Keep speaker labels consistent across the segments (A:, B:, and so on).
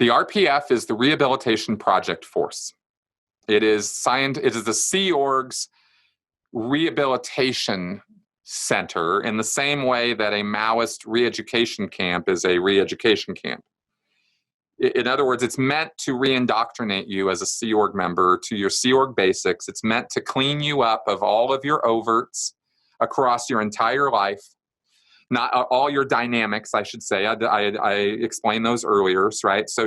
A: The RPF is the Rehabilitation Project Force. It is the Sea Org's rehabilitation center in the same way that a Maoist re-education camp is a re-education camp. In other words, it's meant to re-indoctrinate you as a Sea Org member to your Sea Org basics. It's meant to clean you up of all of your overts across your entire life. Not all your dynamics, I should say. I explained those earlier, right? So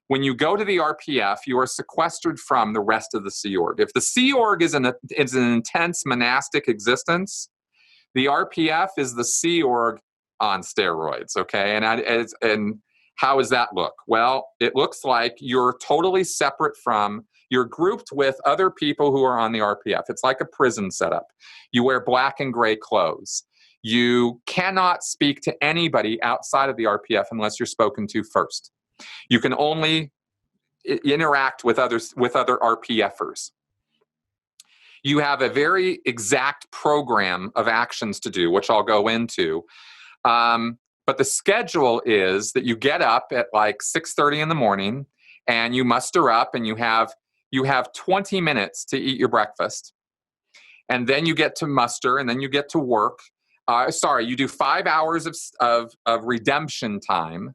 A: when you go to the RPF, you are sequestered from the rest of the Sea Org. If the Sea Org is an intense monastic existence, the RPF is the Sea Org on steroids, okay? And how does that look? Well, it looks like you're totally separate you're grouped with other people who are on the RPF. It's like a prison setup. You wear black and gray clothes. You cannot speak to anybody outside of the RPF unless you're spoken to first. You can only interact with other RPFers. You have a very exact program of actions to do, which I'll go into. But the schedule is that you get up at like 6:30 in the morning and you muster up and you have 20 minutes to eat your breakfast. And then you get to muster and then you get to work. You do 5 hours of redemption time,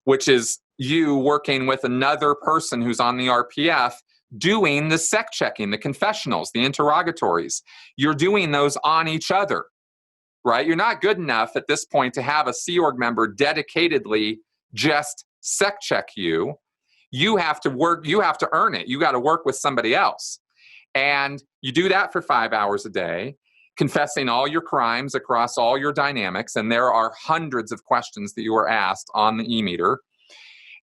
A: which is you working with another person who's on the RPF doing the sec checking, the confessionals, the interrogatories. You're doing those on each other, right? You're not good enough at this point to have a Sea Org member dedicatedly just sec check you. You have to work, you have to earn it. You got to work with somebody else. And you do that for 5 hours a day, confessing all your crimes across all your dynamics. And there are hundreds of questions that you are asked on the e-meter.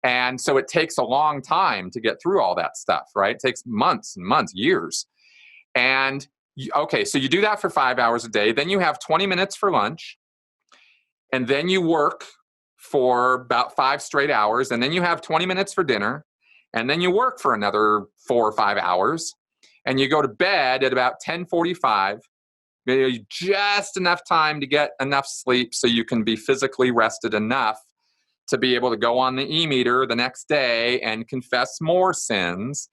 A: And so it takes a long time to get through all that stuff, right? It takes months and months, years. And so you do that for 5 hours a day. Then you have 20 minutes for lunch. And then you work for about 5 straight hours. And then you have 20 minutes for dinner. And then you work for another 4 or 5 hours. And you go to bed at about 10:45. Just enough time to get enough sleep so you can be physically rested enough to be able to go on the e-meter the next day and confess more sins.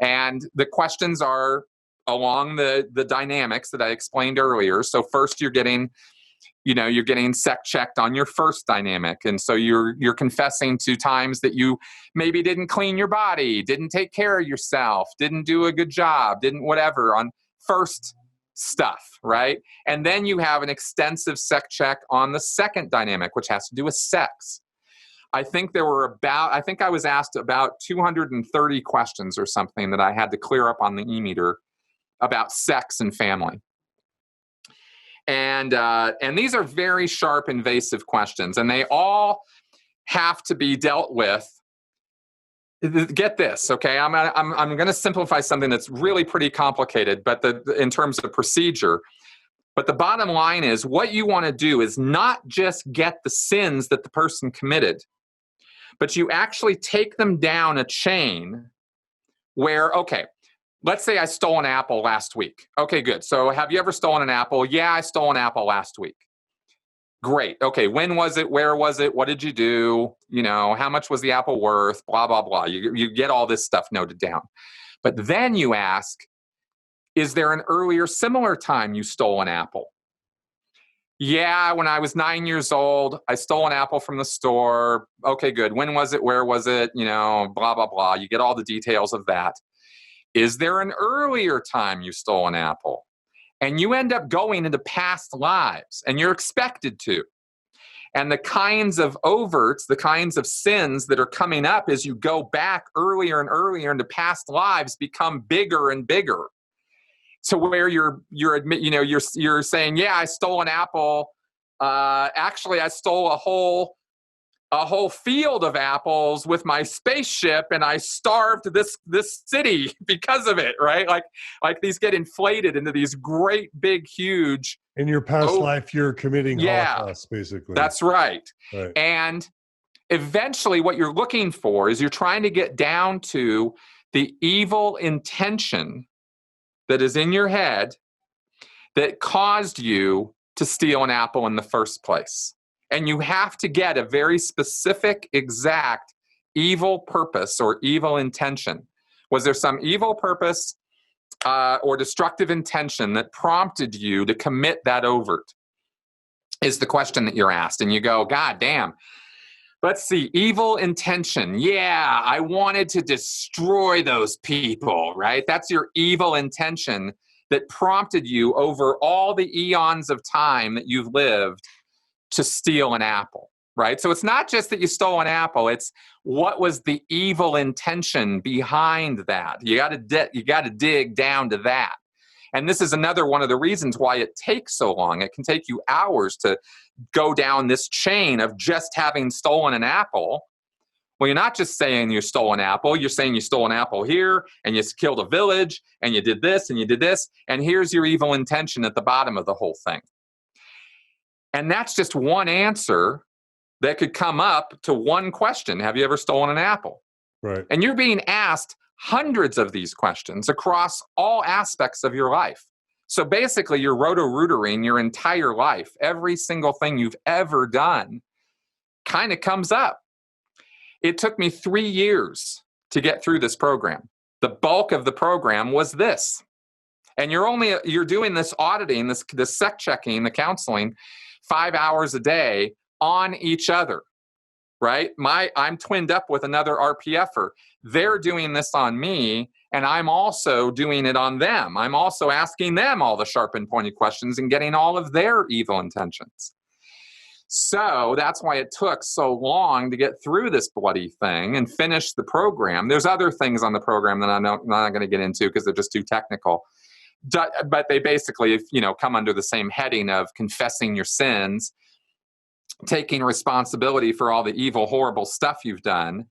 A: And the questions are along the dynamics that I explained earlier. So first you're getting sec checked on your first dynamic. And so you're confessing to times that you maybe didn't clean your body, didn't take care of yourself, didn't do a good job, didn't whatever on first stuff, right? And then you have an extensive sec check on the second dynamic, which has to do with sex. I think I was asked about 230 questions or something that I had to clear up on the e-meter about sex and family. And these are very sharp, invasive questions, and they all have to be dealt with. Get this, okay? I'm going to simplify something that's really pretty complicated, but in terms of procedure. But the bottom line is, what you want to do is not just get the sins that the person committed, but you actually take them down a chain where, okay, let's say I stole an apple last week. Okay, good. So have you ever stolen an apple? Yeah, I stole an apple last week. Great. Okay, when was it? Where was it? What did you do? How much was the apple worth? Blah, blah, blah. You get all this stuff noted down. But then you ask, is there an earlier similar time you stole an apple? Yeah, when I was 9 years old, I stole an apple from the store. Okay, good. When was it? Where was it? Blah, blah, blah. You get all the details of that. Is there an earlier time you stole an apple? And you end up going into past lives, and you're expected to. And the kinds of overts, the kinds of sins that are coming up as you go back earlier and earlier into past lives become bigger and bigger. To where you're saying, yeah, I stole an apple. Actually, I stole a whole field of apples with my spaceship, and I starved this city because of it, right? Like these get inflated into these great, big, huge.
B: In your past life, you're committing Holocaust, basically.
A: That's right. And eventually what you're looking for is you're trying to get down to the evil intention that is in your head that caused you to steal an apple in the first place. And you have to get a very specific, exact evil purpose or evil intention. Was there some evil purpose or destructive intention that prompted you to commit that overt? Is the question that you're asked. And you go, God damn. Let's see, evil intention. Yeah, I wanted to destroy those people, right? That's your evil intention that prompted you over all the eons of time that you've lived to steal an apple, right? So it's not just that you stole an apple, it's what was the evil intention behind that. You got to dig down to that. And this is another one of the reasons why it takes so long. It can take you hours to go down this chain of just having stolen an apple. Well, you're not just saying you stole an apple. You're saying you stole an apple here, and you killed a village, and you did this, and you did this, and here's your evil intention at the bottom of the whole thing. And that's just one answer that could come up to one question. Have you ever stolen an apple?
B: Right.
A: And you're being asked hundreds of these questions across all aspects of your life. So basically, you're roto-rootering your entire life. Every single thing you've ever done kind of comes up. It took me 3 years to get through this program. The bulk of the program was this. And you're doing this auditing, this sec checking, the counseling, 5 hours a day on each other, right? I'm twinned up with another RPFer. They're doing this on me, and I'm also doing it on them. I'm also asking them all the sharp and pointed questions and getting all of their evil intentions. So that's why it took so long to get through this bloody thing and finish the program. There's other things on the program that I'm not going to get into because they're just too technical. But they basically, come under the same heading of confessing your sins, taking responsibility for all the evil, horrible stuff you've done.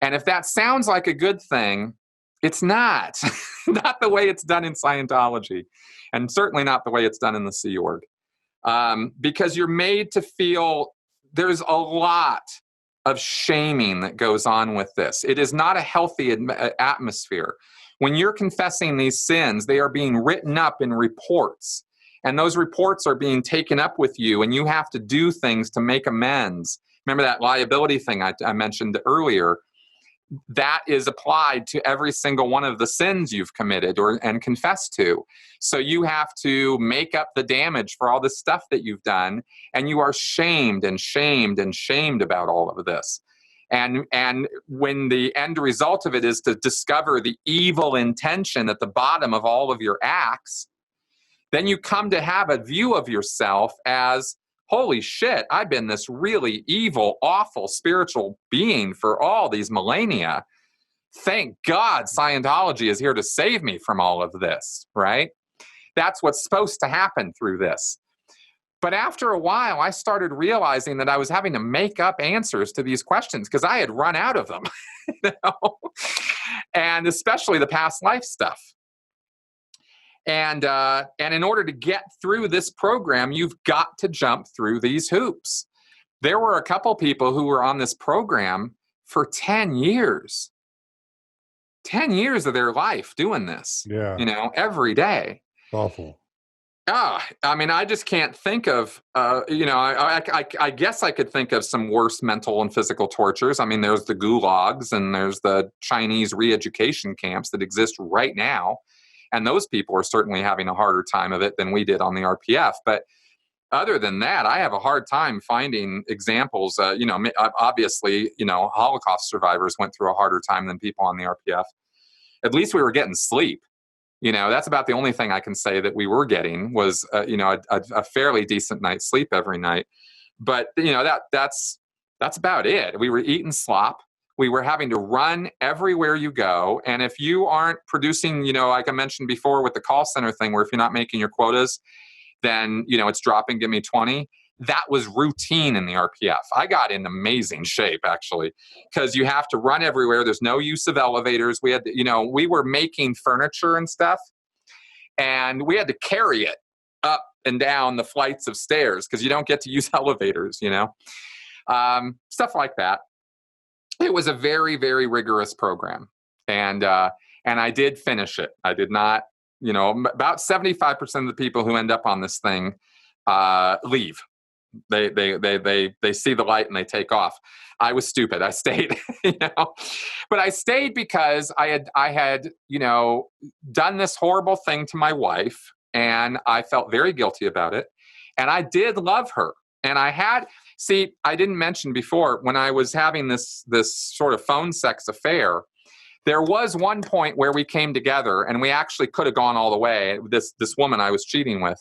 A: And if that sounds like a good thing, it's not. Not the way it's done in Scientology, and certainly not the way it's done in the Sea Org. Because you're made to feel there's a lot of shaming that goes on with this. It is not a healthy atmosphere. When you're confessing these sins, they are being written up in reports. And those reports are being taken up with you, and you have to do things to make amends. Remember that liability thing I mentioned earlier? That is applied to every single one of the sins you've committed and confessed to. So you have to make up the damage for all the stuff that you've done, and you are shamed and shamed and shamed about all of this. And when the end result of it is to discover the evil intention at the bottom of all of your acts, then you come to have a view of yourself as, holy shit, I've been this really evil, awful spiritual being for all these millennia. Thank God Scientology is here to save me from all of this, right? That's what's supposed to happen through this. But after a while, I started realizing that I was having to make up answers to these questions because I had run out of them, and especially the past life stuff. And in order to get through this program, you've got to jump through these hoops. There were a couple people who were on this program for 10 years. 10 years of their life doing this, every day.
B: Awful.
A: I just can't think of, I guess I could think of some worse mental and physical tortures. There's the gulags and there's the Chinese re-education camps that exist right now. And those people are certainly having a harder time of it than we did on the RPF. But other than that, I have a hard time finding examples. Obviously, Holocaust survivors went through a harder time than people on the RPF. At least we were getting sleep. That's about the only thing I can say that we were getting was, a fairly decent night's sleep every night. But, that's about it. We were eating slop. We were having to run everywhere you go. And if you aren't producing, like I mentioned before with the call center thing, where if you're not making your quotas, then, it's dropping, give me 20. That was routine in the RPF. I got in amazing shape, actually, because you have to run everywhere. There's no use of elevators. We had, we were making furniture and stuff, and we had to carry it up and down the flights of stairs because you don't get to use elevators, stuff like that. It was a very, very rigorous program, and I did finish it. I did not, about 75% of the people who end up on this thing leave. They see the light and they take off. I was stupid. I stayed, but I stayed because I had, done this horrible thing to my wife, and I felt very guilty about it. And I did love her. And I didn't mention before, when I was having this sort of phone sex affair, there was one point where we came together, and we actually could have gone all the way. This woman I was cheating with,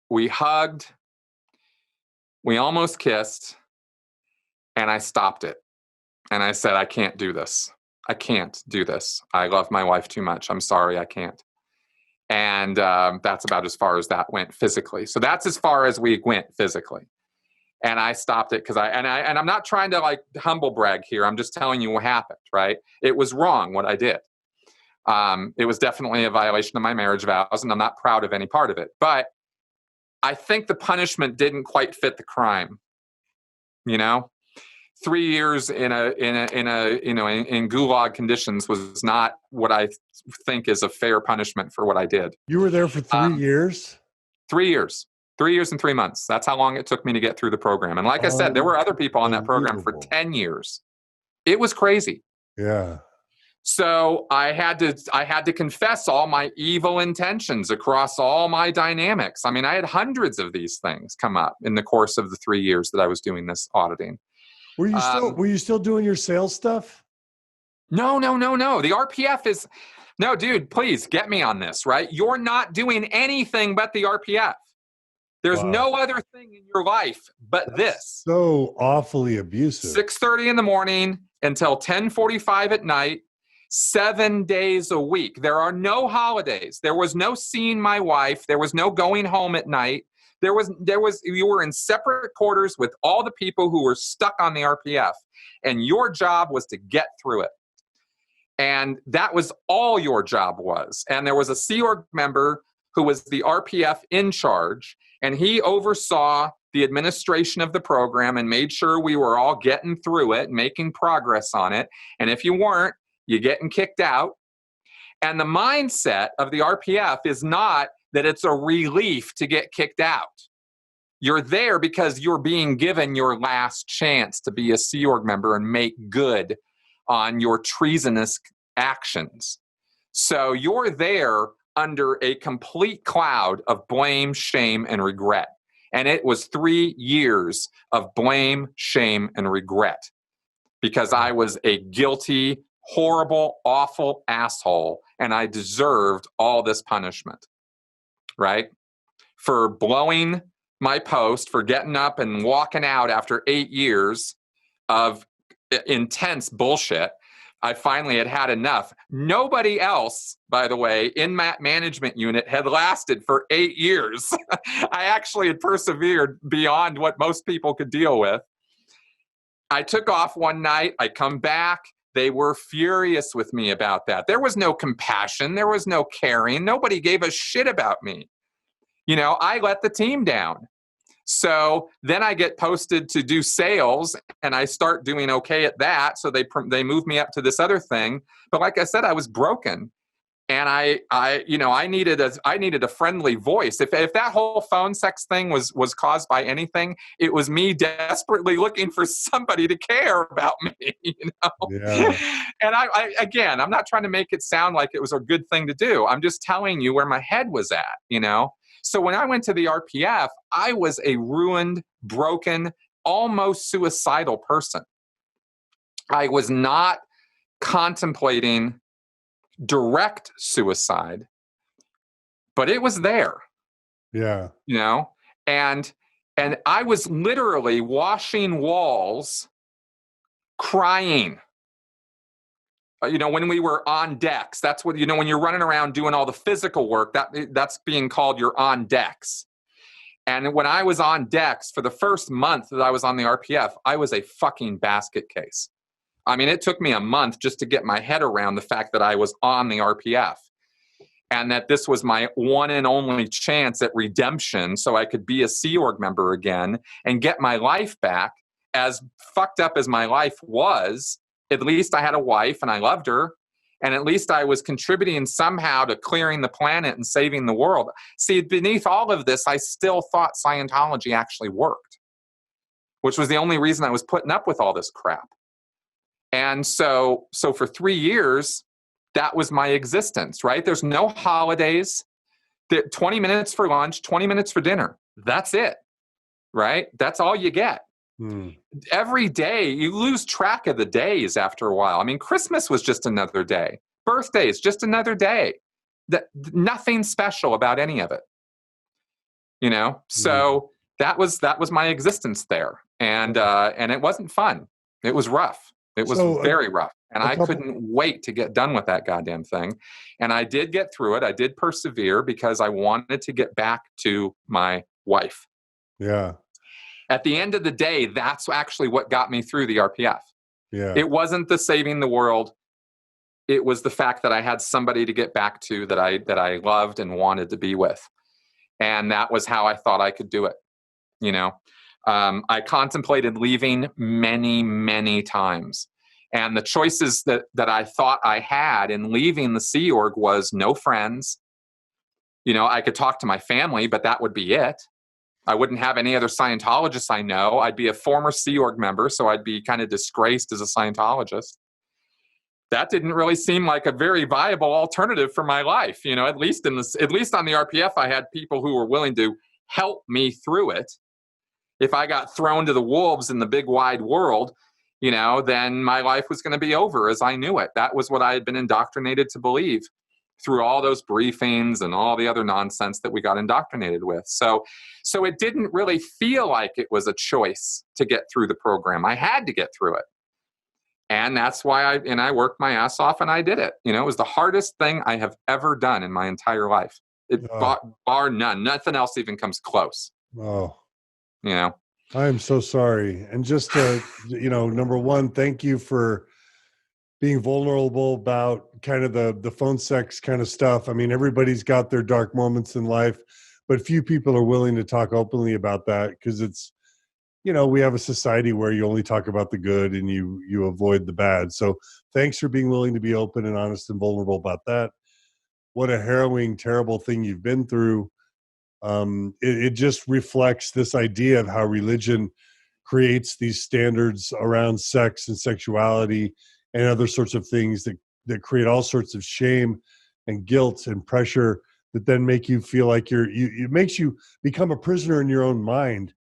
A: we hugged, we almost kissed, and I stopped it. And I said, I can't do this. I can't do this. I love my wife too much. I'm sorry, I can't. And that's about as far as that went physically. So that's as far as we went physically. And I stopped it because I'm not trying to like humble brag here. I'm just telling you what happened, right? It was wrong what I did. It was definitely a violation of my marriage vows, and I'm not proud of any part of it. But I think the punishment didn't quite fit the crime. 3 years in gulag conditions was not what I think is a fair punishment for what I did.
B: You were there for 3 years?
A: 3 years. 3 years and 3 months. That's how long it took me to get through the program. And like I said, there were other people on that program for 10 years. It was crazy.
B: Yeah.
A: So I had to confess all my evil intentions across all my dynamics. I mean, I had hundreds of these things come up in the course of the 3 years that I was doing this auditing.
B: Were you still doing your sales stuff?
A: No. The RPF is, no, dude, please get me on this, right? You're not doing anything but the RPF. There's no other thing in your life but this.
B: So awfully abusive.
A: 6:30 in the morning until 10:45 at night, 7 days a week. There are no holidays. There was no seeing my wife. There was no going home at night. You were in separate quarters with all the people who were stuck on the RPF, and your job was to get through it. And that was all your job was. And there was a Sea Org member who was the RPF in charge, and he oversaw the administration of the program and made sure we were all getting through it, making progress on it. And if you weren't, you're getting kicked out. And the mindset of the RPF is not that it's a relief to get kicked out. You're there because you're being given your last chance to be a Sea Org member and make good on your treasonous actions. So you're there under a complete cloud of blame, shame, and regret. And it was 3 years of blame, shame, and regret because I was a guilty, horrible, awful asshole, and I deserved all this punishment, right? For blowing my post, for getting up and walking out after 8 years of intense bullshit. I finally had enough. Nobody else, by the way, in that management unit had lasted for 8 years. I actually had persevered beyond what most people could deal with. I took off one night. I come back. They were furious with me about that. There was no compassion. There was no caring. Nobody gave a shit about me. I let the team down. So then I get posted to do sales, and I start doing okay at that. So they move me up to this other thing. But like I said, I was broken, and I needed a friendly voice. If that whole phone sex thing was caused by anything, it was me desperately looking for somebody to care about me.
B: Yeah.
A: And I'm not trying to make it sound like it was a good thing to do. I'm just telling you where my head was at. So when I went to the RPF, I was a ruined, broken, almost suicidal person. I was not contemplating direct suicide, but it was there.
B: Yeah.
A: And I was literally washing walls, crying. When we were on decks, that's what, when you're running around doing all the physical work, that's being called you're on decks. And when I was on decks for the first month that I was on the RPF, I was a fucking basket case. I mean, it took me a month just to get my head around the fact that I was on the RPF and that this was my one and only chance at redemption so I could be a Sea Org member again and get my life back. As fucked up as my life was, at least I had a wife and I loved her, And at least I was contributing somehow to clearing the planet and saving the world. See, beneath all of this, I still thought Scientology actually worked, which was the only reason I was putting up with all this crap. And so for 3 years, that was my existence, right? There's no holidays, 20 minutes for lunch, 20 minutes for dinner. That's it, right? That's all you get. Every day, you lose track of the days after a while. I mean, Christmas was just another day. Birthdays, just another day. Nothing special about any of it. You know? So that was my existence there. And it wasn't fun. It was rough. It was very rough. And I couldn't wait to get done with that goddamn thing. And I did get through it. I did persevere because I wanted to get back to my wife.
B: Yeah.
A: At the end of the day, that's actually what got me through the RPF.
B: Yeah.
A: It wasn't the saving the world. It was the fact that I had somebody to get back to that I loved and wanted to be with. And that was how I thought I could do it. You know, I contemplated leaving many, many times. And the choices that I thought I had in leaving the Sea Org was no friends. You know, I could talk to my family, but that would be it. I wouldn't have any other Scientologists I know. I'd be a former Sea Org member, so I'd be kind of disgraced as a Scientologist. That didn't really seem like a very viable alternative for my life. You know, at least on the RPF, I had people who were willing to help me through it. If I got thrown to the wolves in the big wide world, you know, then my life was going to be over as I knew it. That was what I had been indoctrinated to believe through all those briefings and all the other nonsense that we got indoctrinated with. So it didn't really feel like it was a choice to get through the program. I had to get through it. And that's why I worked my ass off and I did it. You know, it was the hardest thing I have ever done in my entire life. Bar none. Nothing else even comes close.
B: Oh,
A: you know,
B: I am so sorry. And just to, you know, number one, thank you for being vulnerable about kind of the phone sex kind of stuff. I mean, everybody's got their dark moments in life, but few people are willing to talk openly about that because it's, you know, we have a society where you only talk about the good and you avoid the bad. So thanks for being willing to be open and honest and vulnerable about that. What a harrowing, terrible thing you've been through. It just reflects this idea of how religion creates these standards around sex and sexuality and other sorts of things that create all sorts of shame and guilt and pressure that then make you feel like it makes you become a prisoner in your own mind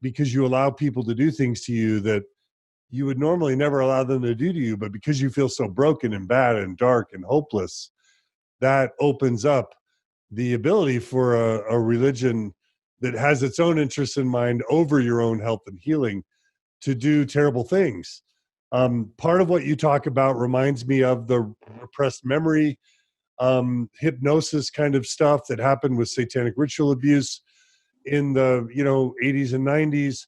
B: because you allow people to do things to you that you would normally never allow them to do to you. But because you feel so broken and bad and dark and hopeless, that opens up the ability for a religion that has its own interests in mind over your own health and healing to do terrible things. Part of what you talk about reminds me of the repressed memory, hypnosis kind of stuff that happened with satanic ritual abuse in the 80s and 90s,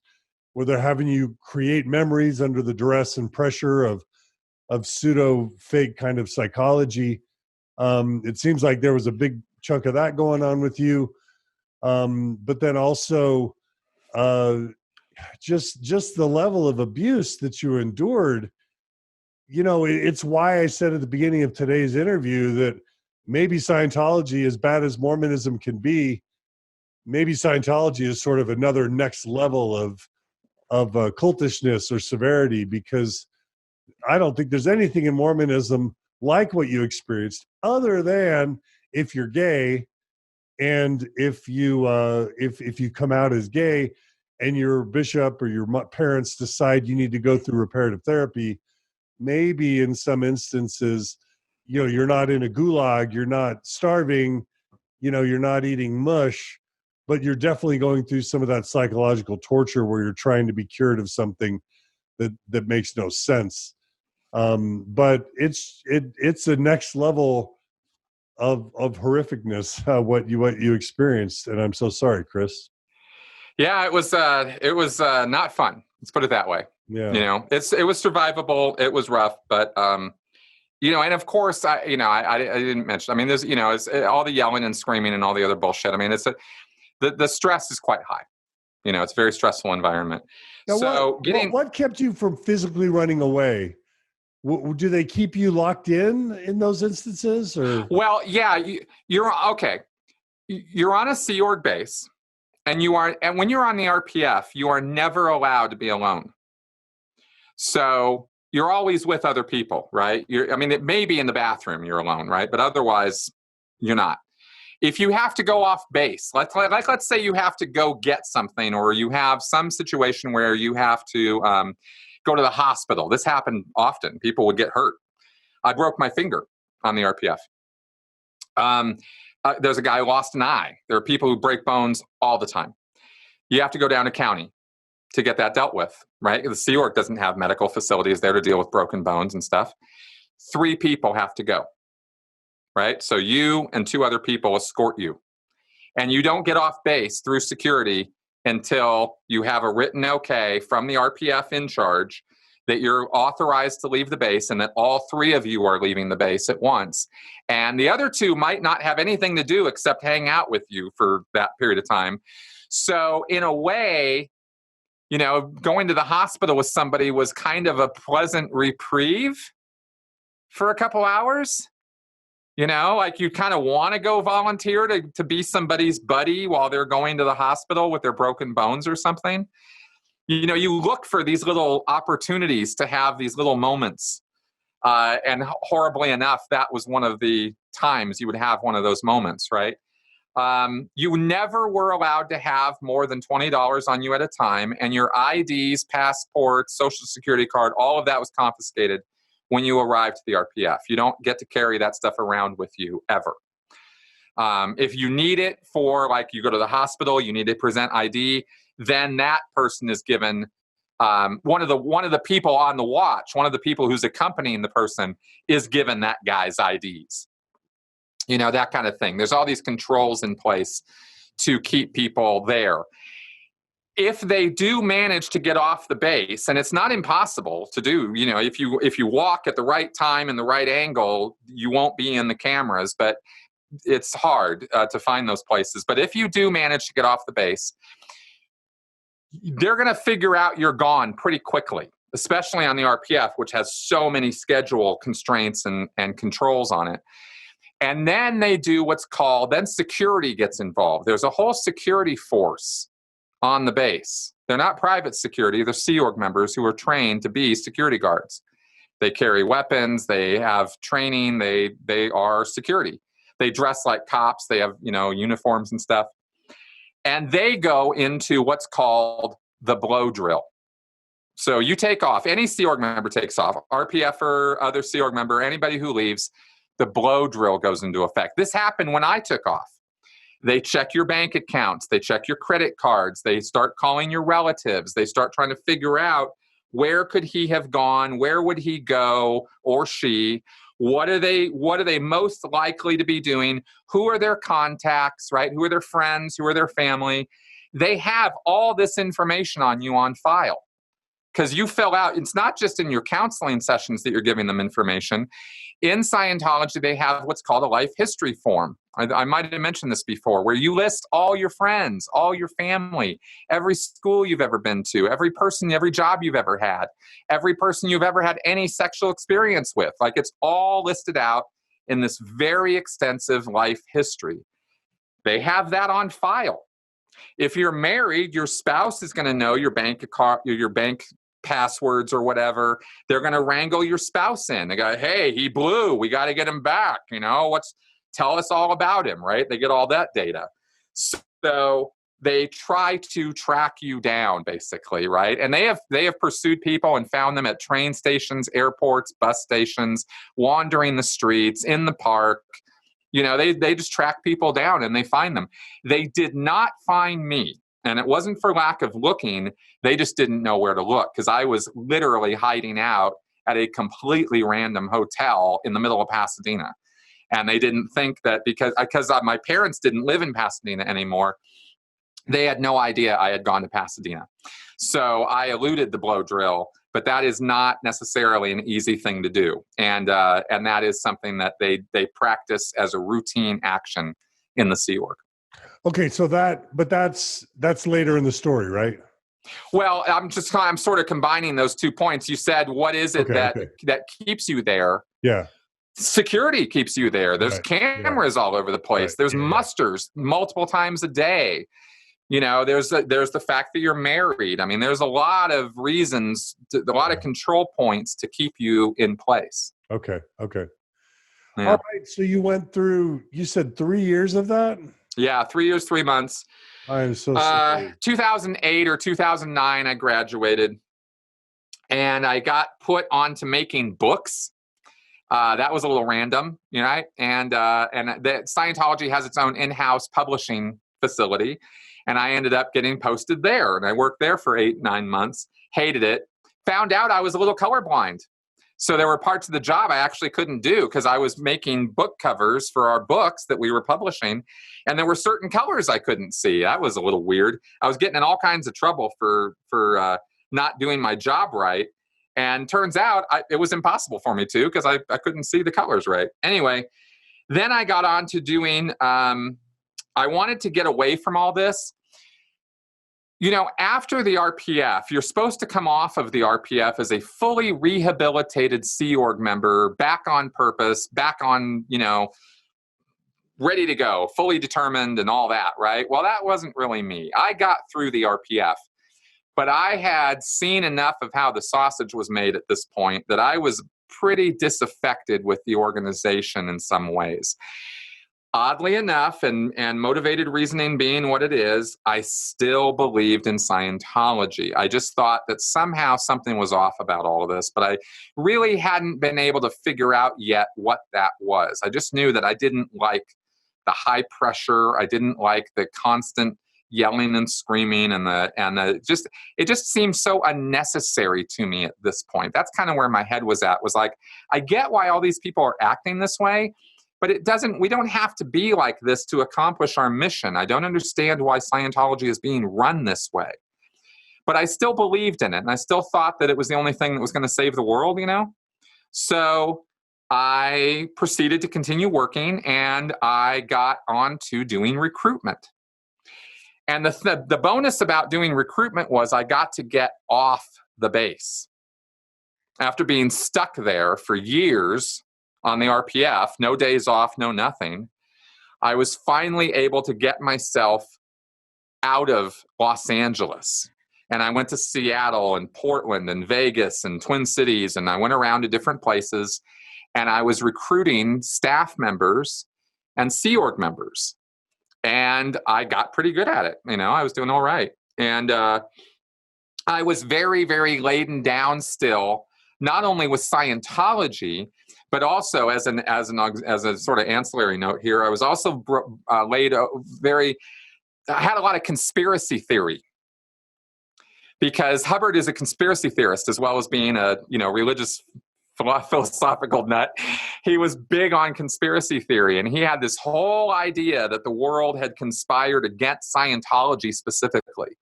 B: where they're having you create memories under the duress and pressure of pseudo fake kind of psychology. It seems like there was a big chunk of that going on with you, but then also just the level of abuse that you endured. You know, it's why I said at the beginning of today's interview that maybe Scientology, as bad as Mormonism can be, maybe Scientology is sort of another next level of cultishness or severity, because I don't think there's anything in Mormonism like what you experienced, other than if you're gay and if you come out as gay and your bishop or your parents decide you need to go through reparative therapy, maybe in some instances, you're not in a gulag, you're not starving, you're not eating mush, but you're definitely going through some of that psychological torture where you're trying to be cured of something that makes no sense. But it's a next level of horrificness, what you experienced, and I'm so sorry, Chris.
A: Yeah, it was not fun. Let's put it that way.
B: Yeah.
A: You know, it was survivable. It was rough, but and of course, I didn't mention. I mean, there's it's all the yelling and screaming and all the other bullshit. I mean, the stress is quite high. It's a very stressful environment.
B: Now,
A: So
B: what kept you from physically running away? Do they keep you locked in those instances, or?
A: Well, yeah, you're okay. You're on a Sea Org base, and when you're on the RPF, you are never allowed to be alone. So you're always with other people, right? It may be in the bathroom you're alone, right? But otherwise, you're not. If you have to go off base, let's say you have to go get something, or you have some situation where you have to go to the hospital. This happened often. People would get hurt. I broke my finger on the RPF. There's a guy who lost an eye. There are people who break bones all the time. You have to go down to county to get that dealt with, right? The Sea Org doesn't have medical facilities there to deal with broken bones and stuff. 3 people have to go, right? So you and 2 other people escort you. And you don't get off base through security until you have a written okay from the RPF in charge that you're authorized to leave the base, and that all 3 of you are leaving the base at once. And the other 2 might not have anything to do except hang out with you for that period of time. So in a way, going to the hospital with somebody was kind of a pleasant reprieve for a couple hours. Like you kind of want to go volunteer to be somebody's buddy while they're going to the hospital with their broken bones or something. You look for these little opportunities to have these little moments. And horribly enough, that was one of the times you would have one of those moments, right? You never were allowed to have more than $20 on you at a time, and your IDs, passports, social security card, all of that was confiscated when you arrived to the RPF. You don't get to carry that stuff around with you ever. If you need it for, like, you go to the hospital, you need to present ID, then that person is given one of the people on the watch, one of the people who's accompanying the person is given that guy's IDs. That kind of thing. There's all these controls in place to keep people there. If they do manage to get off the base, and it's not impossible to do, if you walk at the right time and the right angle, you won't be in the cameras, but it's hard to find those places. But if you do manage to get off the base, they're going to figure out you're gone pretty quickly, especially on the RPF, which has so many schedule constraints and controls on it. And then they do then security gets involved. There's a whole security force on the base. They're not private security. They're Sea Org members who are trained to be security guards. They carry weapons. They have training. They are security. They dress like cops. They have, uniforms and stuff. And they go into what's called the blow drill. So you take off. Any Sea Org member takes off. RPFer, other Sea Org member, anybody who leaves, the blow drill goes into effect. This happened when I took off. They check your bank accounts. They check your credit cards. They start calling your relatives. They start trying to figure out, where could he have gone? Where would he go, or she? What are they most likely to be doing? Who are their contacts, right? Who are their friends? Who are their family? They have all this information on you on file. Because you fill out, it's not just in your counseling sessions that you're giving them information. In Scientology, they have what's called a life history form. I might have mentioned this before, where you list all your friends, all your family, every school you've ever been to, every person, every job you've ever had, every person you've ever had any sexual experience with. Like, it's all listed out in this very extensive life history. They have that on file. If you're married, your spouse is going to know your bank passwords or whatever. They're going to wrangle your spouse in. They go, hey, he blew. We got to get him back. Tell us all about him, right? They get all that data. So they try to track you down, basically, right? And they have pursued people and found them at train stations, airports, bus stations, wandering the streets, in the park. They just track people down and they find them. They did not find me. And it wasn't for lack of looking. They just didn't know where to look, because I was literally hiding out at a completely random hotel in the middle of Pasadena. And they didn't think that because my parents didn't live in Pasadena anymore, they had no idea I had gone to Pasadena. So I eluded the blow drill, but that is not necessarily an easy thing to do. And that is something that they practice as a routine action in the Sea Org.
B: Okay, so that's later in the story, right?
A: Well, I'm sort of combining those 2 points. You said, what is it that keeps you there?
B: Yeah.
A: Security keeps you there. There's
B: Right.
A: cameras all over the place.
B: Right.
A: There's musters multiple times a day. There's the fact that you're married. I mean, there's a lot of reasons, a lot of control points to keep you in place.
B: Okay.
A: Yeah.
B: All right. So you went through, you said 3 years of that?
A: Yeah, 3 years, 3 months.
B: I am so sorry.
A: 2008 or 2009, I graduated, and I got put onto making books. That was a little random, right? And the Scientology has its own in-house publishing facility, and I ended up getting posted there, and I worked there for 8-9 months. Hated it. Found out I was a little colorblind. So there were parts of the job I actually couldn't do because I was making book covers for our books that we were publishing, and there were certain colors I couldn't see. That was a little weird. I was getting in all kinds of trouble for not doing my job right, and turns out it was impossible for me to because I couldn't see the colors right. Anyway, then I got on to doing. I wanted to get away from all this. After the RPF, you're supposed to come off of the RPF as a fully rehabilitated Sea Org member, back on purpose, back on, ready to go, fully determined and all that, right? Well, that wasn't really me. I got through the RPF, but I had seen enough of how the sausage was made at this point that I was pretty disaffected with the organization in some ways. Oddly enough, and motivated reasoning being what it is, I still believed in Scientology. I just thought that somehow something was off about all of this, but I really hadn't been able to figure out yet what that was. I just knew that I didn't like the high pressure. I didn't like the constant yelling and screaming and it just seemed so unnecessary to me at this point. That's kind of where my head was at, was like, I get why all these people are acting this way, but we don't have to be like this to accomplish our mission. I don't understand why Scientology is being run this way. But I still believed in it, and I still thought that it was the only thing that was going to save the world, So I proceeded to continue working, and I got on to doing recruitment. And the bonus about doing recruitment was I got to get off the base. After being stuck there for years, on the RPF, no days off, no nothing, I was finally able to get myself out of Los Angeles. And I went to Seattle and Portland and Vegas and Twin Cities, and I went around to different places, and I was recruiting staff members and Sea Org members. And I got pretty good at it. I was doing all right. And I was very, very laden down still, not only with Scientology, but also as a sort of ancillary note here, I was also I had a lot of conspiracy theory, because Hubbard is a conspiracy theorist as well as being a religious philosophical nut. He was big on conspiracy theory, and he had this whole idea that the world had conspired against Scientology specifically.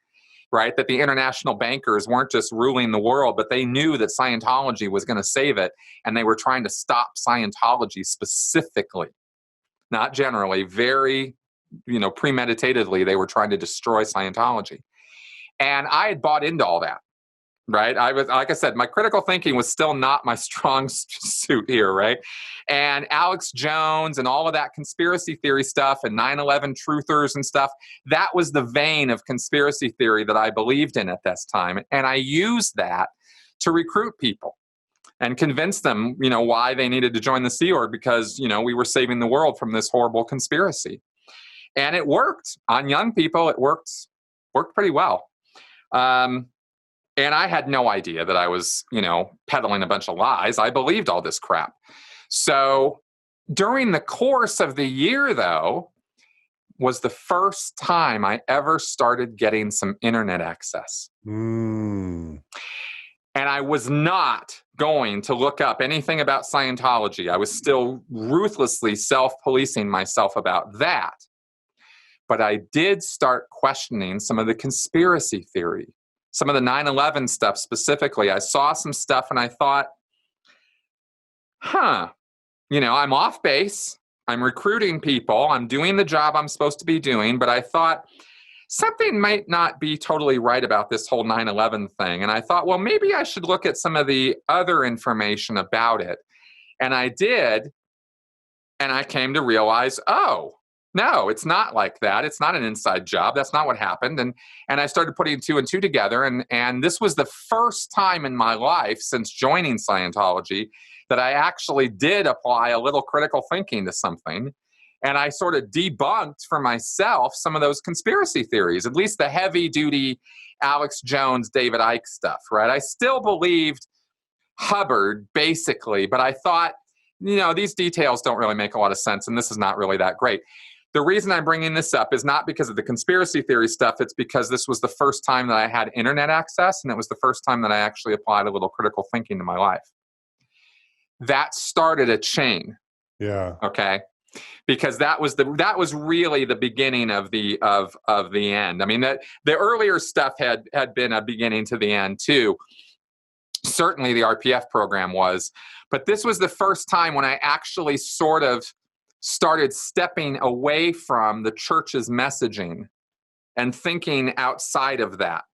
A: Right? That the international bankers weren't just ruling the world, but they knew that Scientology was going to save it, and they were trying to stop Scientology specifically, not generally, very, premeditatedly, they were trying to destroy Scientology. And I had bought into all that, right? I was, like I said, my critical thinking was still not my strong suit here, right? And Alex Jones and all of that conspiracy theory stuff and 9/11 truthers and stuff, that was the vein of conspiracy theory that I believed in at this time. And I used that to recruit people and convince them, why they needed to join the Sea Org, because, we were saving the world from this horrible conspiracy. And it worked on young people. It worked pretty well. And I had no idea that I was, peddling a bunch of lies. I believed all this crap. So during the course of the year, though, was the first time I ever started getting some internet access. And I was not going to look up anything about Scientology. I was still ruthlessly self-policing myself about that. But I did start questioning some of the conspiracy theory. Some of the 9/11 stuff specifically. I saw some stuff and I thought, I'm off base. I'm recruiting people. I'm doing the job I'm supposed to be doing. But I thought something might not be totally right about this whole 9/11 thing. And I thought, well, maybe I should look at some of the other information about it. And I did. And I came to realize, oh, no, it's not like that. It's not an inside job. That's not what happened. And I started putting two and two together. And this was the first time in my life since joining Scientology that I actually did apply a little critical thinking to something. And I sort of debunked for myself some of those conspiracy theories, at least the heavy duty Alex Jones, David Icke stuff, right? I still believed Hubbard, basically, but I thought, these details don't really make a lot of sense, and this is not really that great. The reason I'm bringing this up is not because of the conspiracy theory stuff. It's because this was the first time that I had internet access, and it was the first time that I actually applied a little critical thinking to my life. That started a chain.
B: Yeah.
A: Okay. Because that was really the beginning of the end. I mean, that the earlier stuff had been a beginning to the end too. Certainly the RPF program was, but this was the first time when I actually sort of started stepping away from the church's messaging and thinking outside of that,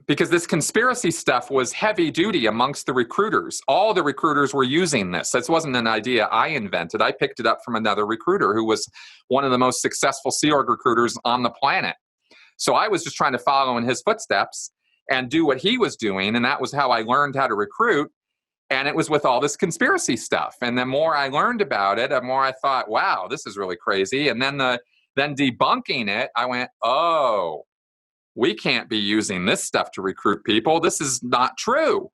A: because this conspiracy stuff was heavy duty amongst the recruiters. All the recruiters were using this. This wasn't an idea I invented. I picked it up from another recruiter who was one of the most successful Sea Org recruiters on the planet. So I was just trying to follow in his footsteps and do what he was doing. And that was how I learned how to recruit. And it was with all this conspiracy stuff. And the more I learned about it, the more I thought, wow, this is really crazy. And then debunking it, I went, oh, we can't be using this stuff to recruit people. This is not true.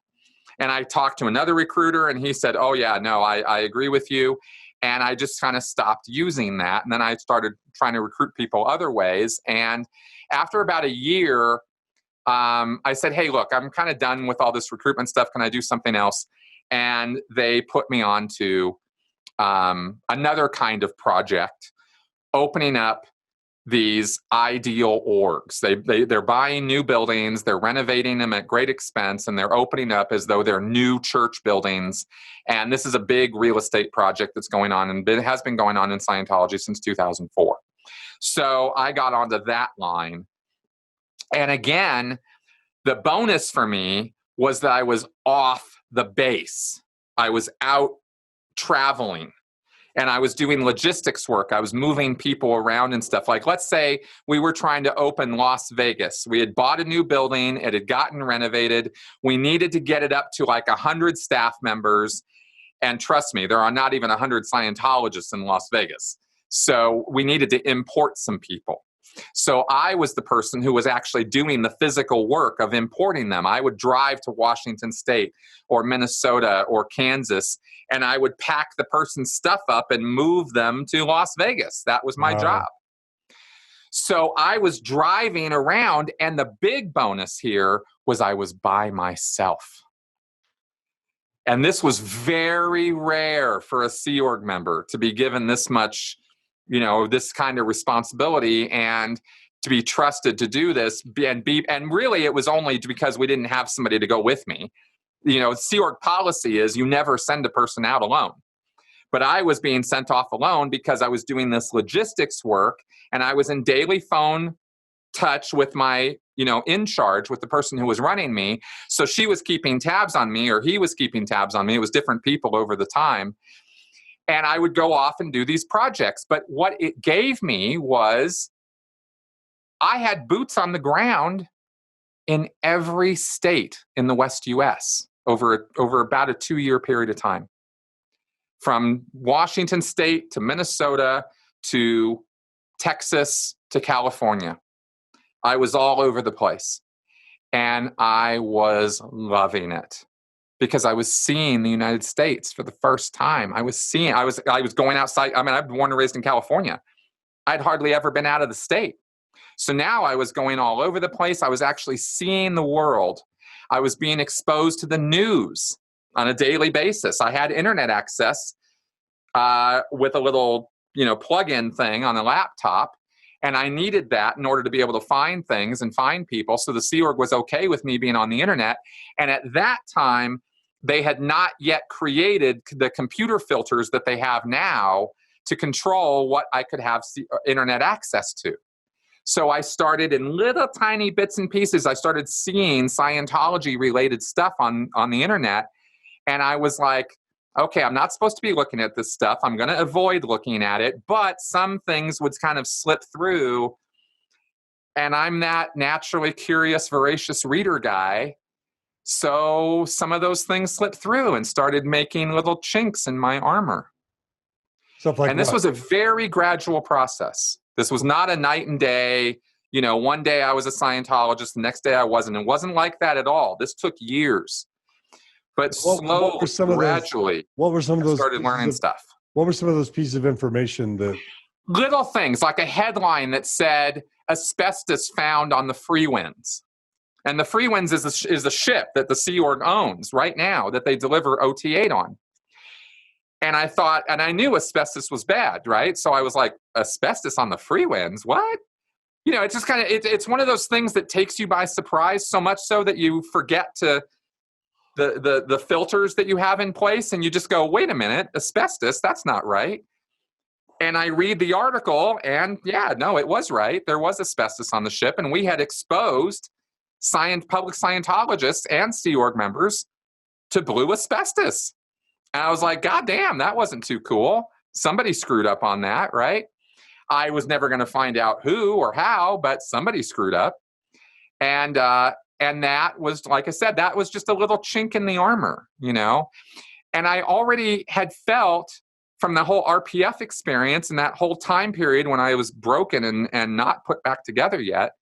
A: And I talked to another recruiter and he said, oh yeah, no, I agree with you. And I just kind of stopped using that. And then I started trying to recruit people other ways. And after about a year, I said, hey, look, I'm kind of done with all this recruitment stuff. Can I do something else? And they put me on to another kind of project, opening up these ideal orgs. They're buying new buildings, they're renovating them at great expense, and they're opening up as though they're new church buildings. And this is a big real estate project that's going on, and it has been going on in Scientology since 2004. So I got onto that line. And again, the bonus for me was that I was off the base. I was out traveling. And I was doing logistics work. I was moving people around and stuff. Like, let's say we were trying to open Las Vegas. We had bought a new building. It had gotten renovated. We needed to get it up to like 100 staff members. And trust me, there are not even 100 Scientologists in Las Vegas. So we needed to import some people. So I was the person who was actually doing the physical work of importing them. I would drive to Washington State or Minnesota or Kansas, and I would pack the person's stuff up and move them to Las Vegas. That was my job. So I was driving around, and the big bonus here was I was by myself. And this was very rare for a Sea Org member to be given this much, this kind of responsibility and to be trusted to do this. And really it was only because we didn't have somebody to go with me. Sea Org policy is you never send a person out alone. But I was being sent off alone because I was doing this logistics work, and I was in daily phone touch with my, in charge with the person who was running me. So she was keeping tabs on me, or he was keeping tabs on me. It was different people over the time. And I would go off and do these projects. But what it gave me was I had boots on the ground in every state in the West US over about a 2-year period of time. From Washington State to Minnesota to Texas to California. I was all over the place. And I was loving it because I was seeing the United States for the first time. I was going outside. I mean, I've been born and raised in California. I'd hardly ever been out of the state. So now I was going all over the place. I was actually seeing the world. I was being exposed to the news on a daily basis. I had internet access with a little, plug-in thing on a laptop. And I needed that in order to be able to find things and find people. So the Sea Org was okay with me being on the internet. And at that time, they had not yet created the computer filters that they have now to control what I could have internet access to. So I started in little tiny bits and pieces. I started seeing Scientology related stuff on the internet. And I was like, okay, I'm not supposed to be looking at this stuff. I'm going to avoid looking at it. But some things would kind of slip through. And I'm that naturally curious, voracious reader guy. So some of those things slipped through and started making little chinks in my armor.
B: Stuff like
A: and this
B: what?
A: was a very gradual process. This was not a night and day. You know, one day I was a Scientologist, the next day I wasn't. It wasn't like that at all. This took years. But slowly, gradually,
B: what were some of those
A: started learning stuff.
B: What were some of those pieces of information that...
A: Little things, like a headline that said, asbestos found on the Freewinds. And the Freewinds is a ship that the Sea Org owns right now that they deliver OT8 on. And I thought, and I knew asbestos was bad, right? So I was like, asbestos on the Freewinds? What? You know, it's just kind of, it's one of those things that takes you by surprise, so much so that you forget to the filters that you have in place, and you just go, wait a minute, asbestos, that's not right. And I read the article, and yeah, no, it was right. There was asbestos on the ship, and we had exposed public Scientologists and Sea Org members to blue asbestos. And I was like, God damn, that wasn't too cool. Somebody screwed up on that, right? I was never going to find out who or how, but somebody screwed up. And that was, like I said, that was just a little chink in the armor, you know? And I already had felt from the whole RPF experience and that whole time period when I was broken and not put back together yet,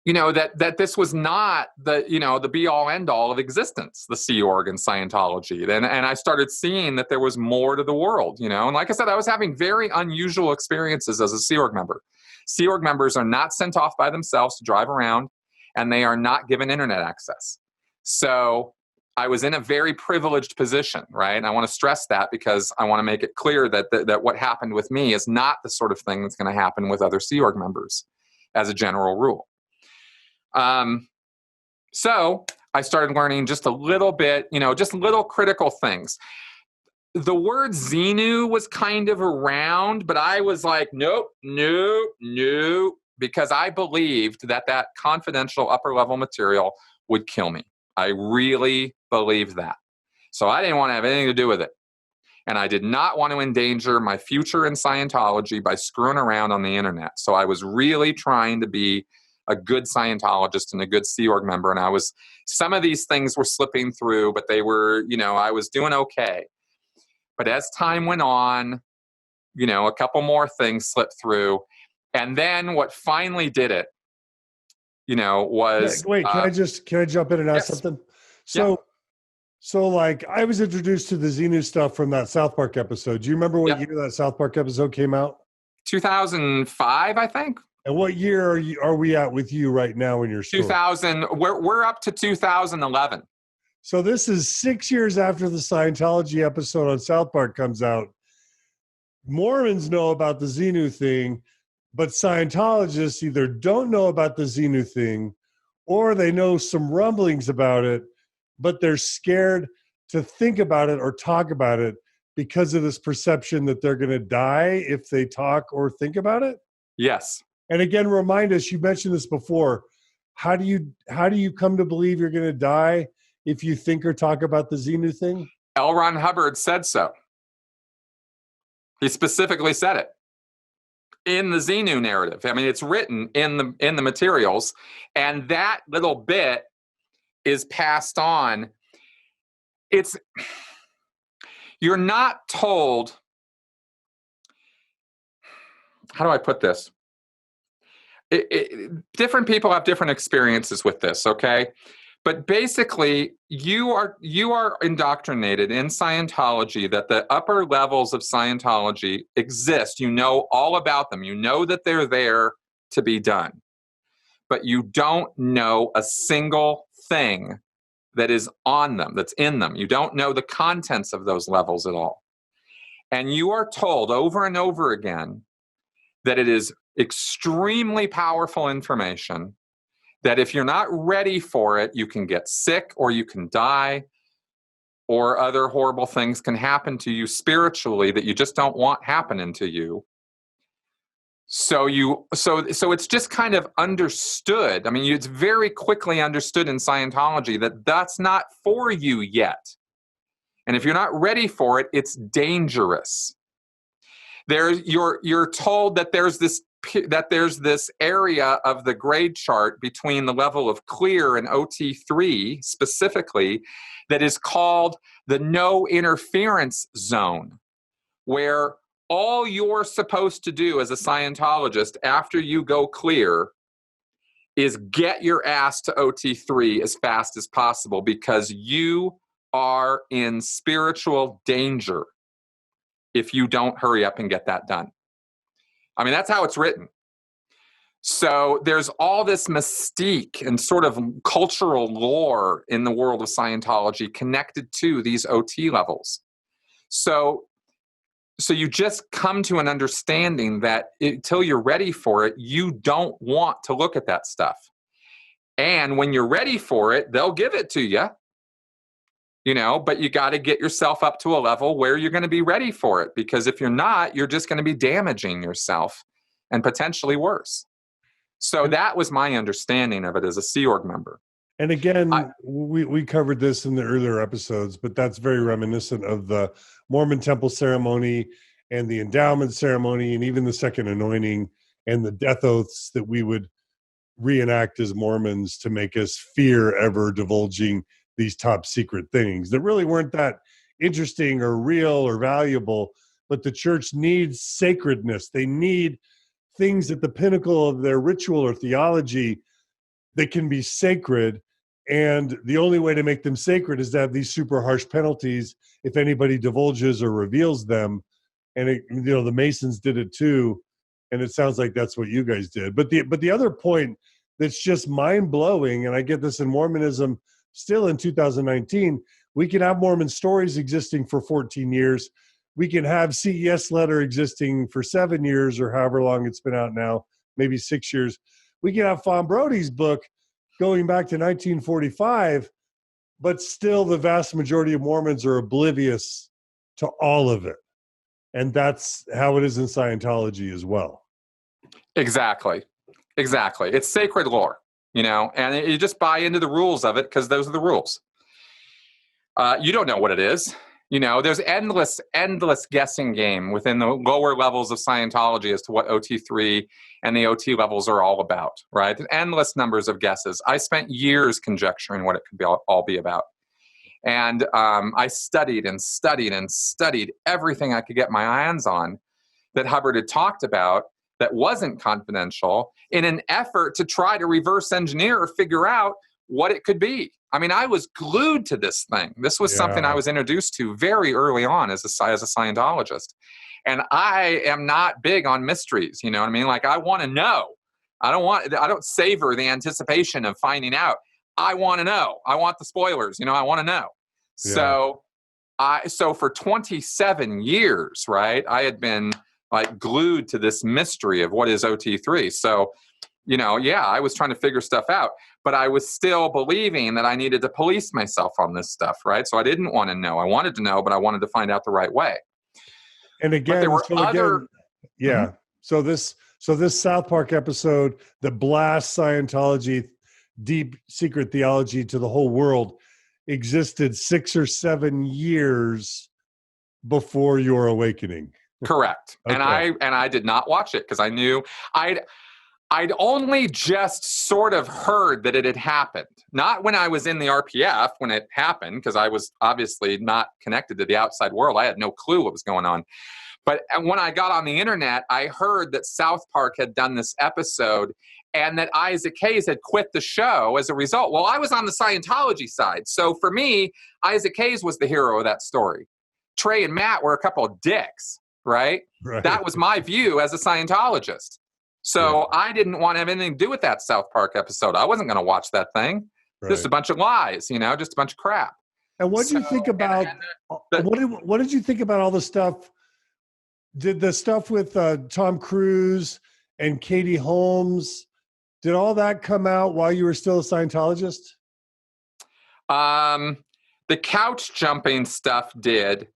A: you know, that this was not the, you know, the be all end all of existence, the Sea Org and Scientology. And I started seeing that there was more to the world, you know, and like I said, I was having very unusual experiences as a Sea Org member. Sea Org members are not sent off by themselves to drive around, and they are not given internet access. So I was in a very privileged position, right? And I want to stress that because I want to make it clear that what happened with me is not the sort of thing that's going to happen with other Sea Org members as a general rule. So I started learning just a little bit, you know, just little critical things. The word Xenu was kind of around, but I was like, nope, because I believed that confidential upper level material would kill me. I really believed that. So I didn't want to have anything to do with it. And I did not want to endanger my future in Scientology by screwing around on the internet. So I was really trying to be a good Scientologist and a good Sea Org member. And some of these things were slipping through, but they were, you know, I was doing okay. But as time went on, you know, a couple more things slipped through. And then what finally did it, you know, was...
B: Wait, can I jump in and ask something? So like I was introduced to the Xenu stuff from that South Park episode. Do you remember what year that South Park episode came out?
A: 2005, I think.
B: And what year are we at with you right now in your story?
A: 2000. We're up to 2011.
B: So this is 6 years after the Scientology episode on South Park comes out. Mormons know about the Xenu thing, but Scientologists either don't know about the Xenu thing or they know some rumblings about it, but they're scared to think about it or talk about it because of this perception that they're going to die if they talk or think about it?
A: Yes.
B: And again, remind us, you mentioned this before. How do you come to believe you're going to die if you think or talk about the Xenu thing?
A: L. Ron Hubbard said so. He specifically said it in the Xenu narrative. I mean, it's written in the materials, and that little bit is passed on. You're not told. How do I put this? Different people have different experiences with this, okay? But basically, you are indoctrinated in Scientology that the upper levels of Scientology exist. You know all about them. You know that they're there to be done. But you don't know a single thing that is on them, that's in them. You don't know the contents of those levels at all. And you are told over and over again that it is extremely powerful information, that if you're not ready for it, you can get sick or you can die, or other horrible things can happen to you spiritually that you just don't want happening to you. So it's just kind of understood. I mean, it's very quickly understood in Scientology that that's not for you yet. And if you're not ready for it, it's dangerous. You're told that there's this area of the grade chart between the level of clear and OT3 specifically that is called the no interference zone, where all you're supposed to do as a Scientologist after you go clear is get your ass to OT3 as fast as possible, because you are in spiritual danger if you don't hurry up and get that done. I mean, that's how it's written. So there's all this mystique and sort of cultural lore in the world of Scientology connected to these OT levels. So you just come to an understanding that until you're ready for it, you don't want to look at that stuff. And when you're ready for it, they'll give it to you, but you got to get yourself up to a level where you're going to be ready for it. Because if you're not, you're just going to be damaging yourself and potentially worse. So that was my understanding of it as a Sea Org member.
B: And again, we covered this in the earlier episodes, but that's very reminiscent of the Mormon Temple ceremony and the endowment ceremony and even the second anointing and the death oaths that we would reenact as Mormons to make us fear ever divulging these top secret things that really weren't that interesting or real or valuable. But the church needs sacredness. They need things at the pinnacle of their ritual or theology that can be sacred. And the only way to make them sacred is to have these super harsh penalties if anybody divulges or reveals them. And the Masons did it too, and it sounds like that's what you guys did. But the other point that's just mind blowing, and I get this in Mormonism still in 2019, we can have Mormon stories existing for 14 years. We can have CES letter existing for 7 years or however long it's been out now, maybe 6 years. We can have Fawn Brody's book going back to 1945, but still the vast majority of Mormons are oblivious to all of it. And that's how it is in Scientology as well.
A: Exactly. It's sacred lore, and you just buy into the rules of it because those are the rules. You don't know what it is. There's endless guessing game within the lower levels of Scientology as to what OT3 and the OT levels are all about, right? Endless numbers of guesses. I spent years conjecturing what it could all be about. And I studied and studied and studied everything I could get my hands on that Hubbard had talked about that wasn't confidential in an effort to try to reverse engineer or figure out what it could be. I mean, I was glued to this thing. This was something I was introduced to very early on as a Scientologist. And I am not big on mysteries, you know what I mean? Like, I want to know. I don't savor the anticipation of finding out. I want to know. I want the spoilers, I want to know. Yeah. So for 27 years, right, I had been like glued to this mystery of what is OT3. So, I was trying to figure stuff out, but I was still believing that I needed to police myself on this stuff, right? So I didn't want to know. I wanted to know, but I wanted to find out the right way.
B: And again,
A: Mm-hmm.
B: So this South Park episode that blasts Scientology, deep secret theology to the whole world existed 6 or 7 years before your awakening.
A: Correct.
B: Okay.
A: And I did not watch it because I knew I'd only just sort of heard that it had happened. Not when I was in the RPF when it happened, because I was obviously not connected to the outside world. I had no clue what was going on. But when I got on the internet, I heard that South Park had done this episode and that Isaac Hayes had quit the show as a result. Well, I was on the Scientology side. So for me, Isaac Hayes was the hero of that story. Trey and Matt were a couple of dicks, right? That was my view as a Scientologist. So I didn't want to have anything to do with that South Park episode. I wasn't going to watch that thing. Right. Just a bunch of lies, just a bunch of crap.
B: And what do you think about, what did you think about all the stuff? Did the stuff with Tom Cruise and Katie Holmes, did all that come out while you were still a Scientologist?
A: The couch jumping stuff did.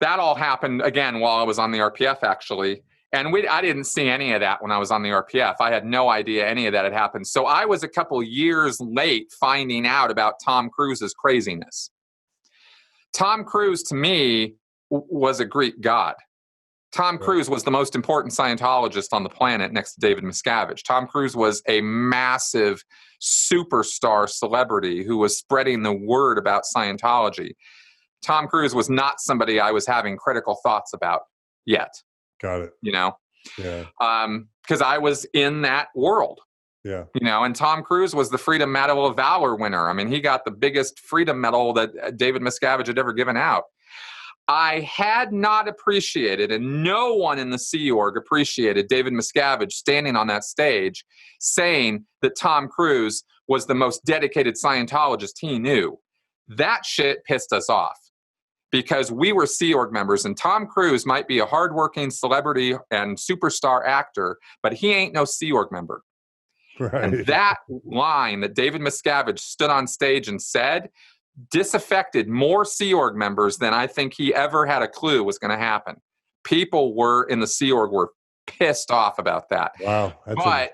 A: That all happened, again, while I was on the RPF, actually. And I didn't see any of that when I was on the RPF. I had no idea any of that had happened. So I was a couple years late finding out about Tom Cruise's craziness. Tom Cruise, to me, was a Greek god. Tom Cruise was the most important Scientologist on the planet next to David Miscavige. Tom Cruise was a massive superstar celebrity who was spreading the word about Scientology. Tom Cruise was not somebody I was having critical thoughts about yet.
B: Got it.
A: You know?
B: Yeah.
A: Because I was in that world.
B: Yeah.
A: You know, and Tom Cruise was the Freedom Medal of Valor winner. I mean, he got the biggest freedom medal that David Miscavige had ever given out. I had not appreciated, and no one in the Sea Org appreciated David Miscavige standing on that stage saying that Tom Cruise was the most dedicated Scientologist he knew. That shit pissed us off because we were Sea Org members, and Tom Cruise might be a hardworking celebrity and superstar actor, but he ain't no Sea Org member.
B: Right.
A: And that line that David Miscavige stood on stage and said disaffected more Sea Org members than I think he ever had a clue was going to happen. People in the Sea Org were pissed off about that.
B: Wow.
A: But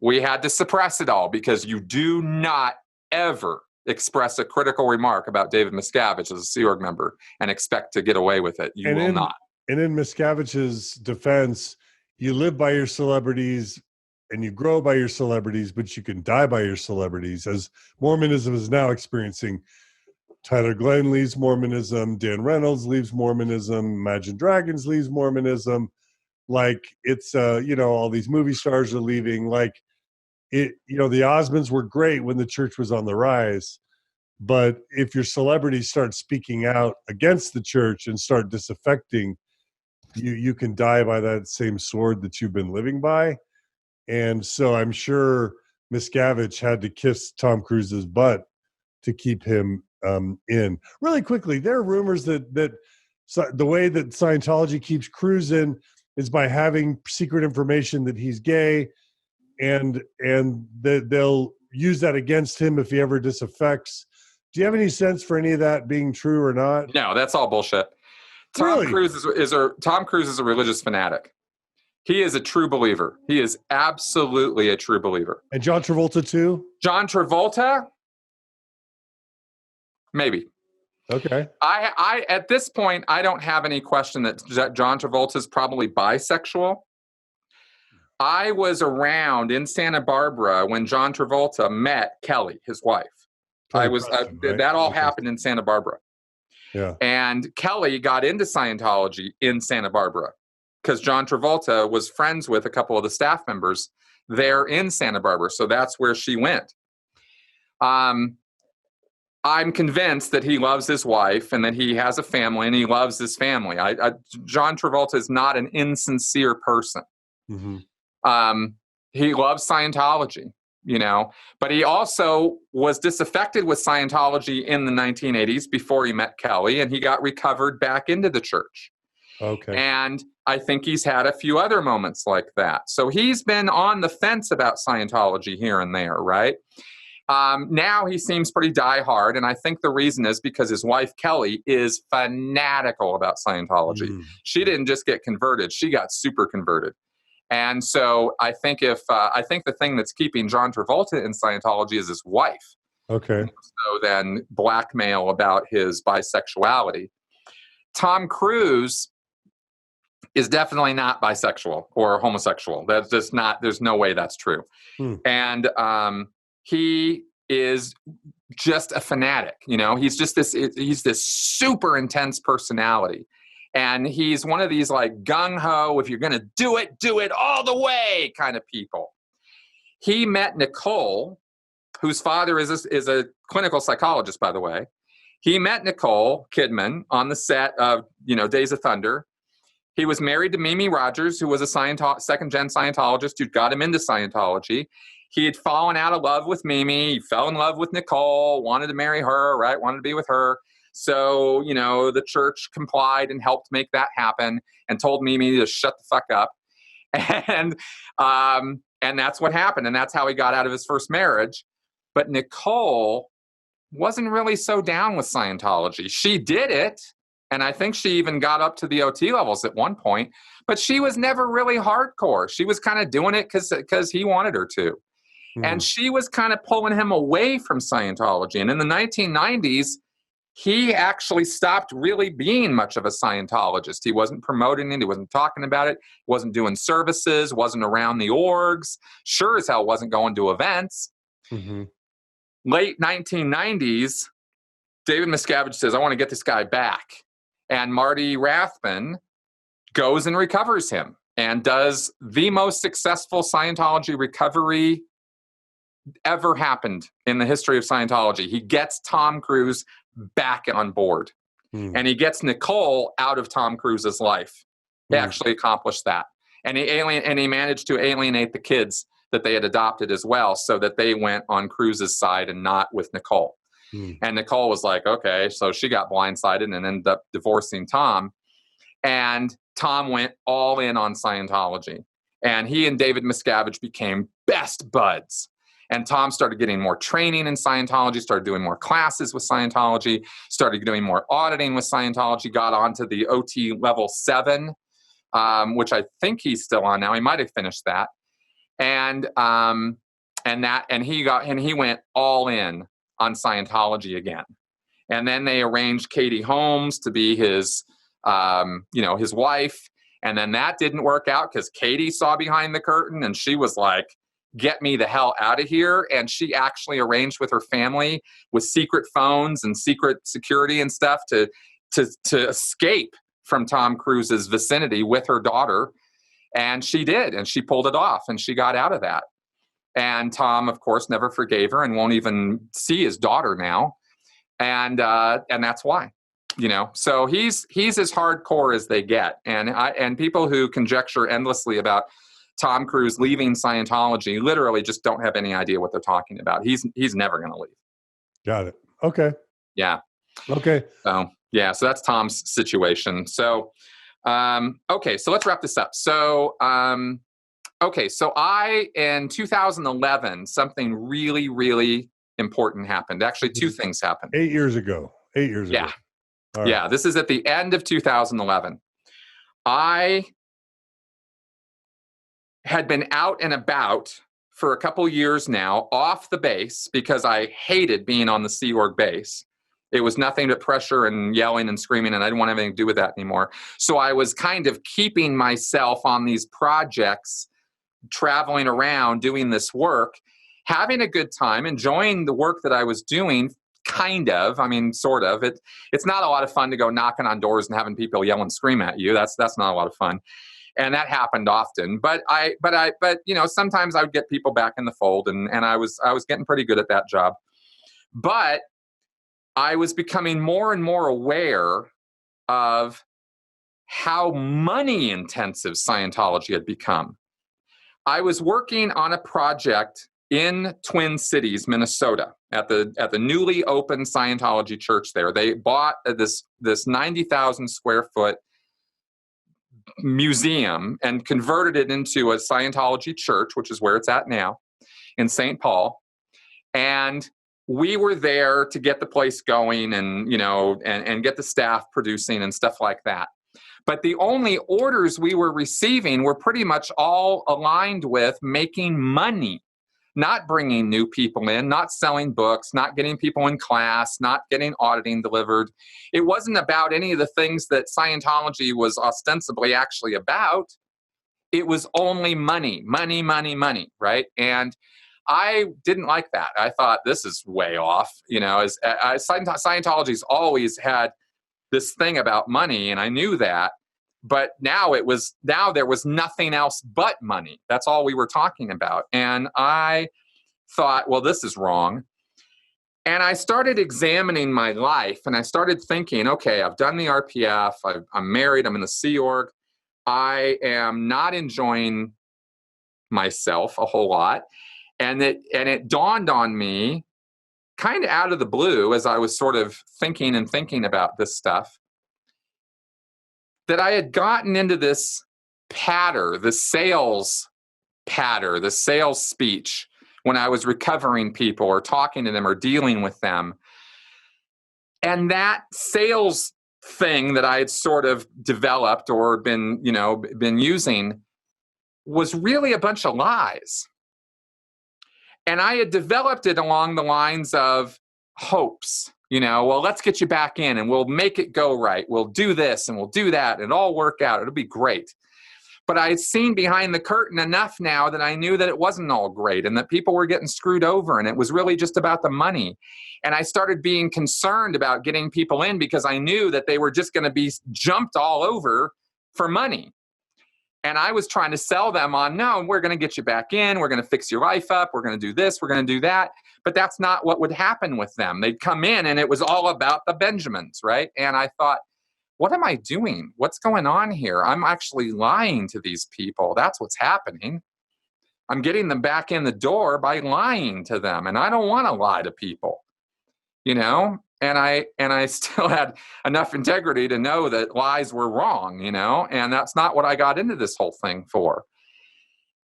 A: we had to suppress it all because you do not ever express a critical remark about David Miscavige as a Sea Org member and expect to get away with it. You will not.
B: And in Miscavige's defense, you live by your celebrities and you grow by your celebrities, but you can die by your celebrities, as Mormonism is now experiencing. Tyler Glenn leaves Mormonism, Dan Reynolds leaves Mormonism, Imagine Dragons leaves Mormonism. Like it's, all these movie stars are leaving. Like it, the Osmonds were great when the church was on the rise. But if your celebrities start speaking out against the church and start disaffecting, you can die by that same sword that you've been living by. And so I'm sure Miscavige had to kiss Tom Cruise's butt to keep him in. Really quickly, there are rumors that the way that Scientology keeps Cruise in is by having secret information that he's gay, and that they'll use that against him if he ever disaffects. Do you have any sense for any of that being true or not?
A: No, that's all bullshit. Tom Cruise is a religious fanatic. He is a true believer. He is absolutely a true believer.
B: And John Travolta too?
A: John Travolta? Maybe.
B: Okay.
A: I at this point, I don't have any question that John Travolta is probably bisexual. I was around in Santa Barbara when John Travolta met Kelly, his wife.
B: Right?
A: That all happened in Santa Barbara.
B: Yeah.
A: And Kelly got into Scientology in Santa Barbara because John Travolta was friends with a couple of the staff members there in Santa Barbara. So that's where she went. I'm convinced that he loves his wife and that he has a family and he loves his family. John Travolta is not an insincere person.
B: Mm-hmm.
A: He loves Scientology, but he also was disaffected with Scientology in the 1980s before he met Kelly, and he got recovered back into the church.
B: Okay.
A: And I think he's had a few other moments like that. So he's been on the fence about Scientology here and there, right? Now he seems pretty diehard, and I think the reason is because his wife, Kelly, is fanatical about Scientology. She didn't just get converted, she got super converted. And so I think the thing that's keeping John Travolta in Scientology is his wife.
B: Okay.
A: So then blackmail about his bisexuality. Tom Cruise is definitely not bisexual or homosexual. That's just not, there's no way that's true. And he is just a fanatic, he's this super intense personality. And he's one of these like gung-ho, if you're going to do it all the way kind of people. He met Nicole, whose father is a clinical psychologist, by the way. He met Nicole Kidman on the set of, Days of Thunder. He was married to Mimi Rogers, who was a second-gen Scientologist who got him into Scientology. He had fallen out of love with Mimi. He fell in love with Nicole, wanted to marry her, right? Wanted to be with her. So, the church complied and helped make that happen and told Mimi to shut the fuck up. And that's what happened. And that's how he got out of his first marriage. But Nicole wasn't really so down with Scientology. She did it, and I think she even got up to the OT levels at one point, but she was never really hardcore. She was kind of doing it because he wanted her to. And she was kind of pulling him away from Scientology. And in the 1990s, he actually stopped really being much of a Scientologist. He wasn't promoting it. He wasn't talking about it. Wasn't doing services, wasn't around the orgs. Sure as hell wasn't going to events. Late 1990s, David Miscavige says, I want to get this guy back. And Marty Rathbun goes and recovers him and does the most successful Scientology recovery ever happened in the history of Scientology. He gets Tom Cruise back on board. And he gets Nicole out of Tom Cruise's life. He actually accomplished that. And he managed to alienate the kids that they had adopted as well, so that they went on Cruise's side and not with Nicole. And Nicole was like, okay, so she got blindsided and ended up divorcing Tom. And Tom went all in on Scientology. And he and David Miscavige became best buds. And Tom started getting more training in Scientology, started doing more classes with Scientology, started doing more auditing with Scientology, got onto the OT level 7, which I think he's still on now. He might have finished that. And he went all in on Scientology again. And then they arranged Katie Holmes to be his wife. And then that didn't work out because Katie saw behind the curtain and she was like, get me the hell out of here. And she actually arranged with her family with secret phones and secret security and stuff to escape from Tom Cruise's vicinity with her daughter. And she did, and she pulled it off, and she got out of that. And Tom, of course, never forgave her and won't even see his daughter now. And that's why, so he's as hardcore as they get. And people who conjecture endlessly about Tom Cruise leaving Scientology literally just don't have any idea what they're talking about. He's never going to leave.
B: Got it. Okay.
A: Yeah.
B: Okay.
A: So that's Tom's situation. So, okay, so let's wrap this up. So, so in 2011, something really, really important happened. Actually, two things happened.
B: 8 years ago. 8 years ago.
A: All right. Yeah. This is at the end of 2011. I had been out and about for a couple years now off the base because I hated being on the Sea Org base. It was nothing but pressure and yelling and screaming, and I didn't want anything to do with that anymore. So I was kind of keeping myself on these projects, traveling around, doing this work, having a good time, enjoying the work that I was doing, kind of. I mean, sort of. It's not a lot of fun to go knocking on doors and having people yell and scream at you. That's not a lot of fun. And that happened often. But sometimes I would get people back in the fold, and I was getting pretty good at that job. But I was becoming more and more aware of how money intensive Scientology had become. I was working on a project in Twin Cities, Minnesota, at the newly opened Scientology church there. They bought this 90,000 square foot museum and converted it into a Scientology church, which is where it's at now, in St. Paul. And we were there to get the place going and get the staff producing and stuff like that. But the only orders we were receiving were pretty much all aligned with making money, not bringing new people in, not selling books, not getting people in class, not getting auditing delivered. It wasn't about any of the things that Scientology was ostensibly actually about. It was only money, money, money, money, right? And I didn't like that. I thought, this is way off. Scientology's always had this thing about money, and I knew that. But now there was nothing else but money. That's all we were talking about. And I thought, well, this is wrong. And I started examining my life, and I started thinking, okay, I've done the RPF, I'm married, I'm in the Sea Org. I am not enjoying myself a whole lot. And it dawned on me kind of out of the blue as I was sort of thinking about this stuff, that I had gotten into this the sales speech when I was recovering people or talking to them or dealing with them, And that sales thing that I had sort of developed or been using was really a bunch of lies. And I had developed it along the lines of hopes, well, let's get you back in and we'll make it go right. We'll do this and we'll do that and it'll all work out. It'll be great. But I had seen behind the curtain enough now that I knew that it wasn't all great and that people were getting screwed over and it was really just about the money. And I started being concerned about getting people in because I knew that they were just going to be jumped all over for money. And I was trying to sell them on, no, we're going to get you back in. We're going to fix your life up. We're going to do this. We're going to do that. But that's not what would happen with them. They'd come in and it was all about the Benjamins, right? And I thought, what am I doing? What's going on here? I'm actually lying to these people. That's what's happening. I'm getting them back in the door by lying to them. And I don't want to lie to people, And I still had enough integrity to know that lies were wrong, and that's not what I got into this whole thing for.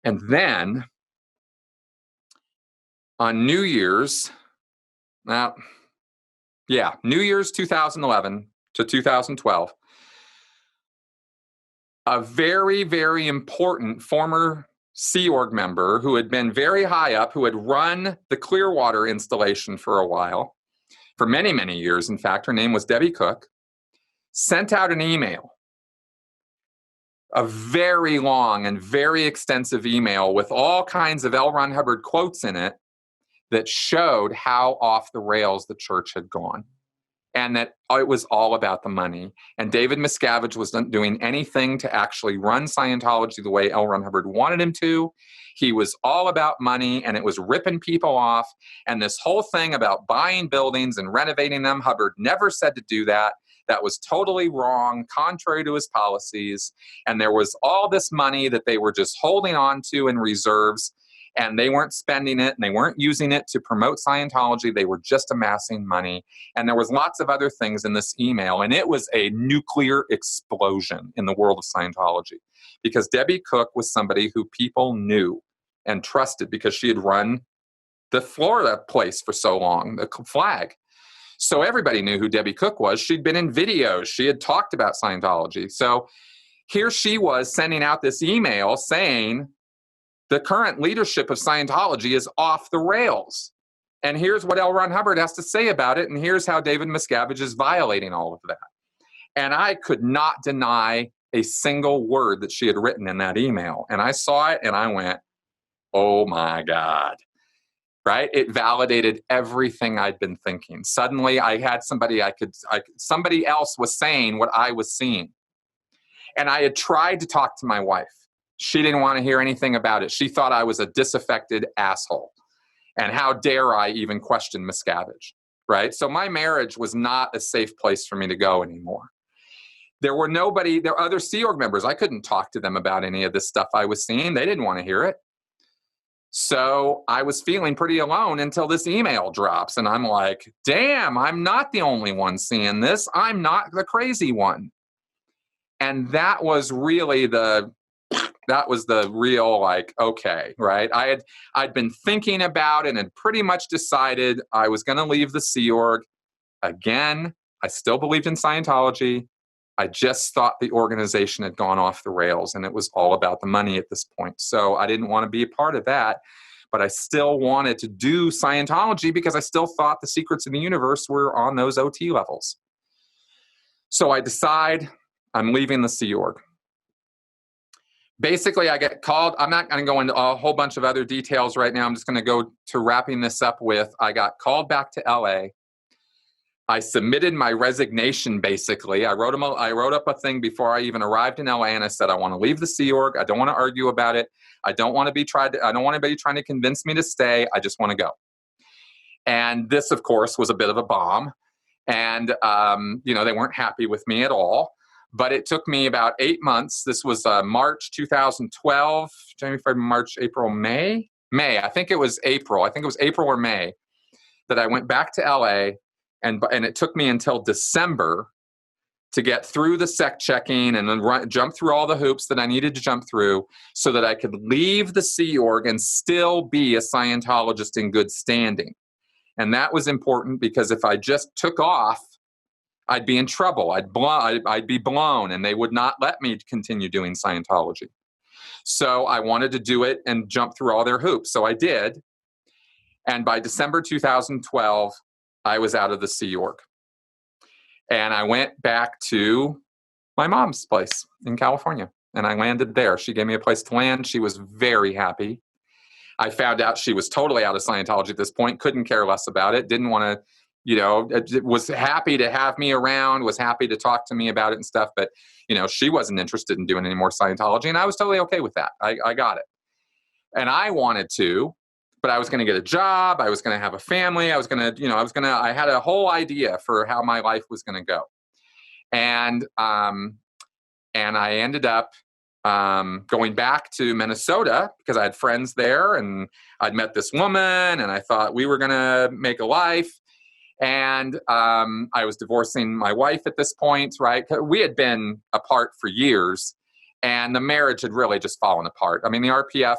A: And then on New Year's 2011 to 2012, a very, very important former Sea Org member who had been very high up, who had run the Clearwater installation for a while, for many, many years, in fact, her name was Debbie Cook, sent out an email, a very long and very extensive email with all kinds of L. Ron Hubbard quotes in it that showed how off the rails the church had gone and that it was all about the money. And David Miscavige wasn't doing anything to actually run Scientology the way L. Ron Hubbard wanted him to. He was all about money, and it was ripping people off. And this whole thing about buying buildings and renovating them, Hubbard never said to do that. That was totally wrong, contrary to his policies. And there was all this money that they were just holding on to in reserves, and they weren't spending it, and they weren't using it to promote Scientology. They were just amassing money. And there was lots of other things in this email, and it was a nuclear explosion in the world of Scientology because Debbie Cook was somebody who people knew and trusted because she had run the Florida place for so long, the flag. So everybody knew who Debbie Cook was. She'd been in videos. She had talked about Scientology. So here she was sending out this email saying, the current leadership of Scientology is off the rails. And here's what L. Ron Hubbard has to say about it. And here's how David Miscavige is violating all of that. And I could not deny a single word that she had written in that email. And I saw it and I went, oh my God, right? It validated everything I'd been thinking. Suddenly I had somebody somebody else was saying what I was seeing. And I had tried to talk to my wife. She didn't want to hear anything about it. She thought I was a disaffected asshole. And how dare I even question Miscavige, right? So my marriage was not a safe place for me to go anymore. There were other Sea Org members. I couldn't talk to them about any of this stuff I was seeing. They didn't want to hear it. So I was feeling pretty alone until this email drops. And I'm like, damn, I'm not the only one seeing this. I'm not the crazy one. And that was really the real, like, okay, right? I'd been thinking about it and pretty much decided I was going to leave the Sea Org. Again, I still believed in Scientology. I just thought the organization had gone off the rails and it was all about the money at this point. So I didn't want to be a part of that, but I still wanted to do Scientology because I still thought the secrets of the universe were on those OT levels. So I decide I'm leaving the Sea Org. Basically, I get called. I'm not going to go into a whole bunch of other details right now. I'm just going to go to wrapping this up with, I got called back to LA. I submitted my resignation, basically. I wrote up a thing before I even arrived in LA, and I said, I want to leave the Sea Org. I don't want to argue about it. I don't want anybody trying to convince me to stay. I just want to go. And this, of course, was a bit of a bomb. And, they weren't happy with me at all. But it took me about 8 months. This was March 2012, January, February, March, April, May. I think it was April. I think it was April or May that I went back to LA. And it took me until December to get through the sec checking and then jump through all the hoops that I needed to jump through so that I could leave the Sea Org and still be a Scientologist in good standing. And that was important because if I just took off I'd be in trouble. I'd be blown, and they would not let me continue doing Scientology. So I wanted to do it and jump through all their hoops. So I did. And by December 2012, I was out of the Sea Org. And I went back to my mom's place in California, and I landed there. She gave me a place to land. She was very happy. I found out she was totally out of Scientology at this point, couldn't care less about it, didn't want to, was happy to have me around, was happy to talk to me about it and stuff. But, she wasn't interested in doing any more Scientology, and I was totally okay with that. I got it. And I wanted to, but I was going to get a job. I was going to have a family. I had a whole idea for how my life was going to go. And I ended up going back to Minnesota because I had friends there, and I'd met this woman, and I thought we were going to make a life. And I was divorcing my wife at this point, right? We had been apart for years, and the marriage had really just fallen apart. I mean, the RPF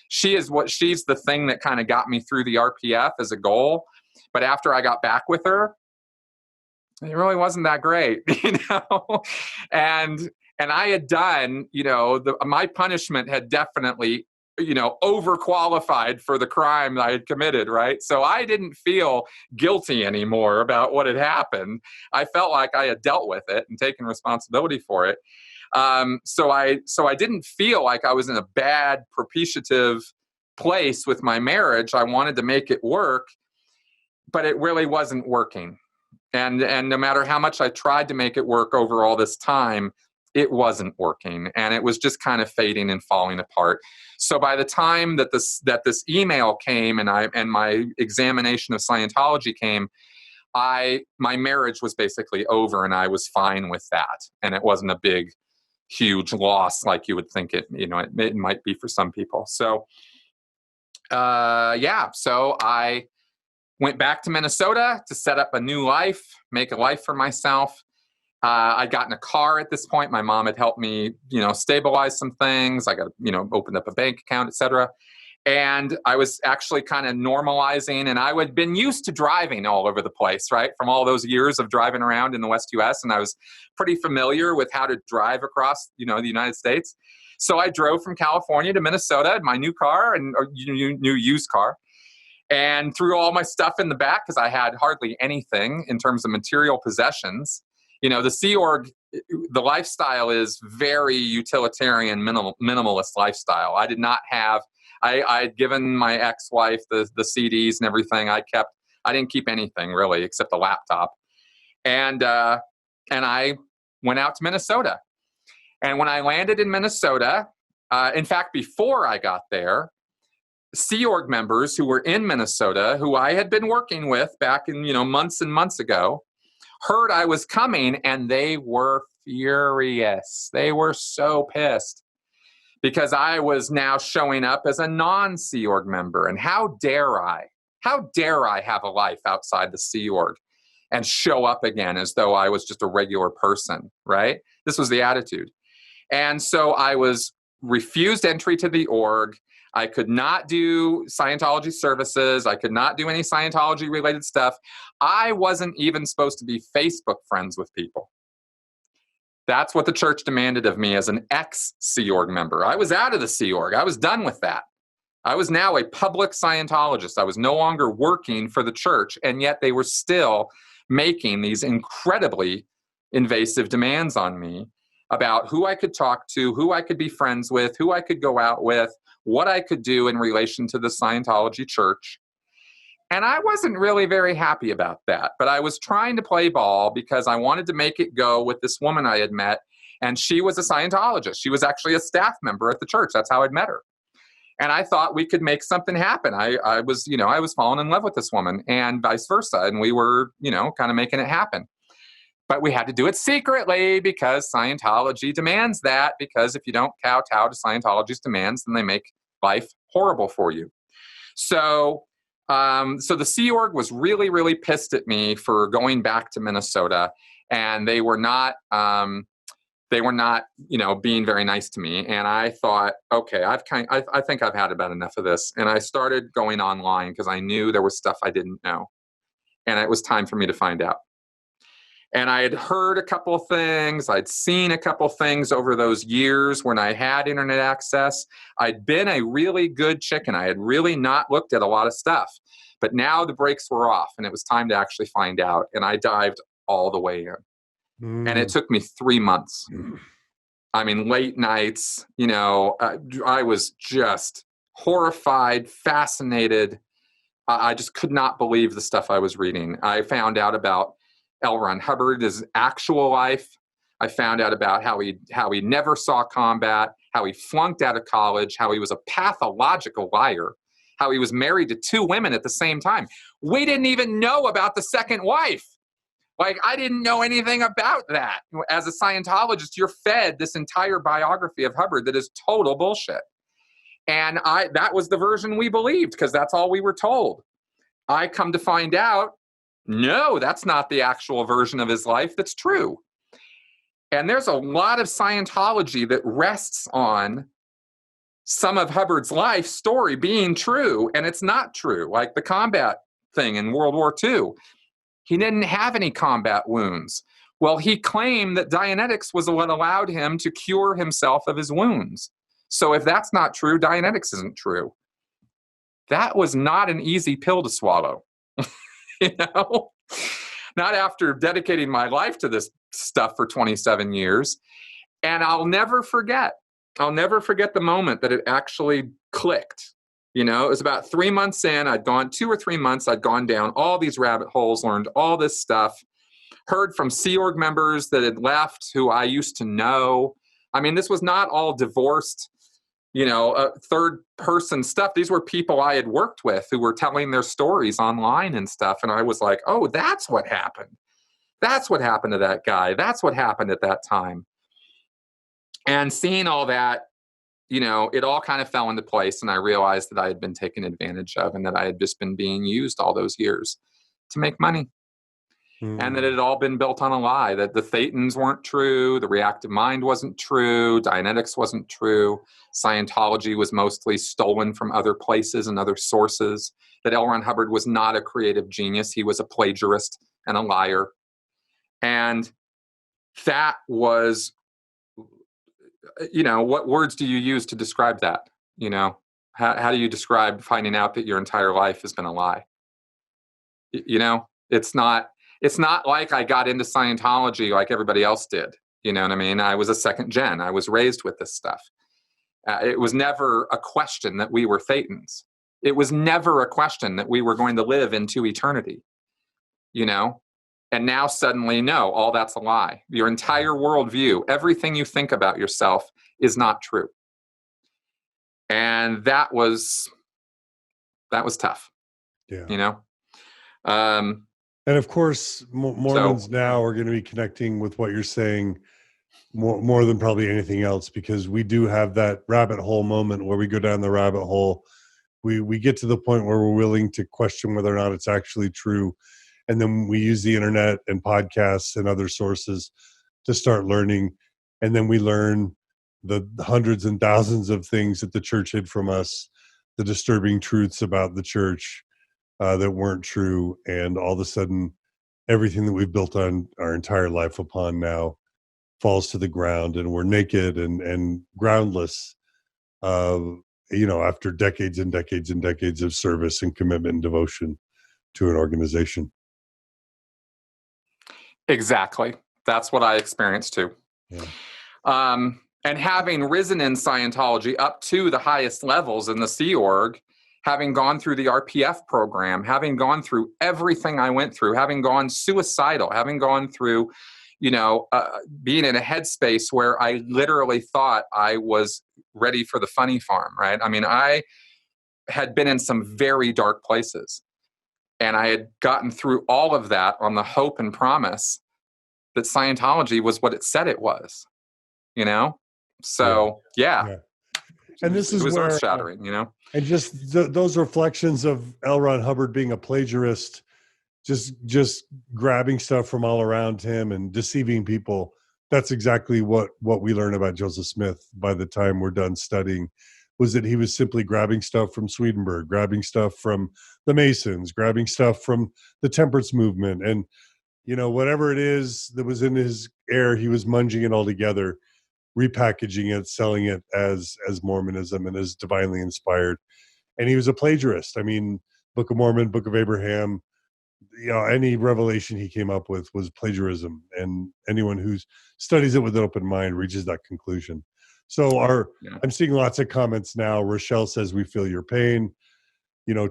A: she's the thing that kind of got me through the RPF as a goal. But after I got back with her, it really wasn't that great, and I had done, my punishment had definitely, overqualified for the crime that I had committed, right? So I didn't feel guilty anymore about what had happened. I felt like I had dealt with it and taken responsibility for it. So I didn't feel like I was in a bad, propitiative place with my marriage. I wanted to make it work, but it really wasn't working. And no matter how much I tried to make it work over all this time, it wasn't working, and it was just kind of fading and falling apart. So by the time that this email came and my examination of Scientology came, my marriage was basically over, and I was fine with that. And it wasn't a big, huge loss like you would think it might be for some people. So so I went back to Minnesota to set up a new life, make a life for myself. I'd gotten a car at this point. My mom had helped me, stabilize some things. I got, opened up a bank account, etc. And I was actually kind of normalizing, and I had been used to driving all over the place, right? From all those years of driving around in the West US, and I was pretty familiar with how to drive across, the United States. So I drove from California to Minnesota in my new car, and new used car, and threw all my stuff in the back because I had hardly anything in terms of material possessions. The Sea Org, the lifestyle is very utilitarian, minimalist lifestyle. I did not have, I'd given my ex-wife the CDs and everything. I didn't keep anything really except a laptop. And I went out to Minnesota. And when I landed in Minnesota, in fact, before I got there, Sea Org members who were in Minnesota, who I had been working with back in, months and months ago, heard I was coming, and they were furious. They were so pissed because I was now showing up as a non-Sea Org member. And how dare I have a life outside the Sea Org and show up again as though I was just a regular person, right? This was the attitude. And so I was refused entry to the org. I could not do Scientology services. I could not do any Scientology related stuff. I wasn't even supposed to be Facebook friends with people. That's what the church demanded of me as an ex-Sea Org member. I was out of the Sea Org. I was done with that. I was now a public Scientologist. I was no longer working for the church, and yet they were still making these incredibly invasive demands on me about who I could talk to, who I could be friends with, who I could go out with, what I could do in relation to the Scientology church. And I wasn't really very happy about that, but I was trying to play ball because I wanted to make it go with this woman I had met, and she was a Scientologist. She was actually a staff member at the church. That's how I'd met her. And I thought we could make something happen. I was falling in love with this woman, and vice versa. And we were, kind of making it happen. But we had to do it secretly because Scientology demands that, because if you don't kowtow to Scientology's demands, then they make life horrible for you. So the Sea Org was really, really pissed at me for going back to Minnesota, and they were not, being very nice to me. And I thought, okay, I think I've had about enough of this. And I started going online because I knew there was stuff I didn't know, and it was time for me to find out. And I had heard a couple of things. I'd seen a couple of things over those years when I had internet access. I'd been a really good chicken. I had really not looked at a lot of stuff. But now the brakes were off and it was time to actually find out. And I dived all the way in. And it took me 3 months. I mean, late nights, I was just horrified, fascinated. I just could not believe the stuff I was reading. I found out about L. Ron Hubbard's actual life. I found out about how he never saw combat, how he flunked out of college, how he was a pathological liar, how he was married to 2 women at the same time. We didn't even know about the second wife. Like, I didn't know anything about that. As a Scientologist, you're fed this entire biography of Hubbard that is total bullshit. And that was the version we believed because that's all we were told. I come to find out, no, that's not the actual version of his life that's true. And there's a lot of Scientology that rests on some of Hubbard's life story being true, and it's not true. Like the combat thing in World War II. He didn't have any combat wounds. Well, he claimed that Dianetics was what allowed him to cure himself of his wounds. So if that's not true, Dianetics isn't true. That was not an easy pill to swallow. Not after dedicating my life to this stuff for 27 years. And I'll never forget the moment that it actually clicked. It was about 3 months in. I'd gone 2 or 3 months. I'd gone down all these rabbit holes, learned all this stuff, heard from Sea Org members that had left who I used to know. I mean, this was not all divorced, third person stuff. These were people I had worked with who were telling their stories online and stuff. And I was like, oh, that's what happened. That's what happened to that guy. That's what happened at that time. And seeing all that, it all kind of fell into place, and I realized that I had been taken advantage of and that I had just been being used all those years to make money. And that it had all been built on a lie, that the Thetans weren't true, the reactive mind wasn't true, Dianetics wasn't true, Scientology was mostly stolen from other places and other sources, that L. Ron Hubbard was not a creative genius, he was a plagiarist and a liar. And that was... what words do you use to describe that? How do you describe finding out that your entire life has been a lie? It's not like I got into Scientology like everybody else did. You know what I mean? I was a second gen. I was raised with this stuff. It was never a question that we were Thetans. It was never a question that we were going to live into eternity. And now suddenly, no, all that's a lie. Your entire worldview, everything you think about yourself is not true. And that was tough.
B: Yeah. And of course, Mormons now are going to be connecting with what you're saying more than probably anything else, because we do have that rabbit hole moment where we go down the rabbit hole. We get to the point where we're willing to question whether or not it's actually true. And then we use the internet and podcasts and other sources to start learning. And then we learn the hundreds and thousands of things that the church hid from us, the disturbing truths about the church that weren't true. And all of a sudden, everything that we've built on our entire life upon now falls to the ground, and we're naked and groundless, after decades and decades and decades of service and commitment and devotion to an organization.
A: Exactly. That's what I experienced too.
B: Yeah.
A: And having risen in Scientology up to the highest levels in the Sea Org, having gone through the RPF program, having gone through everything I went through, having gone suicidal, having gone through, being in a headspace where I literally thought I was ready for the funny farm, right? I mean, I had been in some very dark places. And I had gotten through all of that on the hope and promise that Scientology was what it said it was, So, yeah.
B: And this is
A: it was
B: where
A: earth-shattering,
B: And just those reflections of L. Ron Hubbard being a plagiarist, just grabbing stuff from all around him and deceiving people. That's exactly what we learn about Joseph Smith by the time we're done studying, was that he was simply grabbing stuff from Swedenborg, grabbing stuff from the Masons, grabbing stuff from the temperance movement, and whatever it is that was in his air, he was munging it all together, repackaging it, selling it as Mormonism and as divinely inspired. And he was a plagiarist. I mean, Book of Mormon, Book of Abraham, any revelation he came up with was plagiarism. And anyone who studies it with an open mind reaches that conclusion. So I'm seeing lots of comments now. Rochelle says, we feel your pain.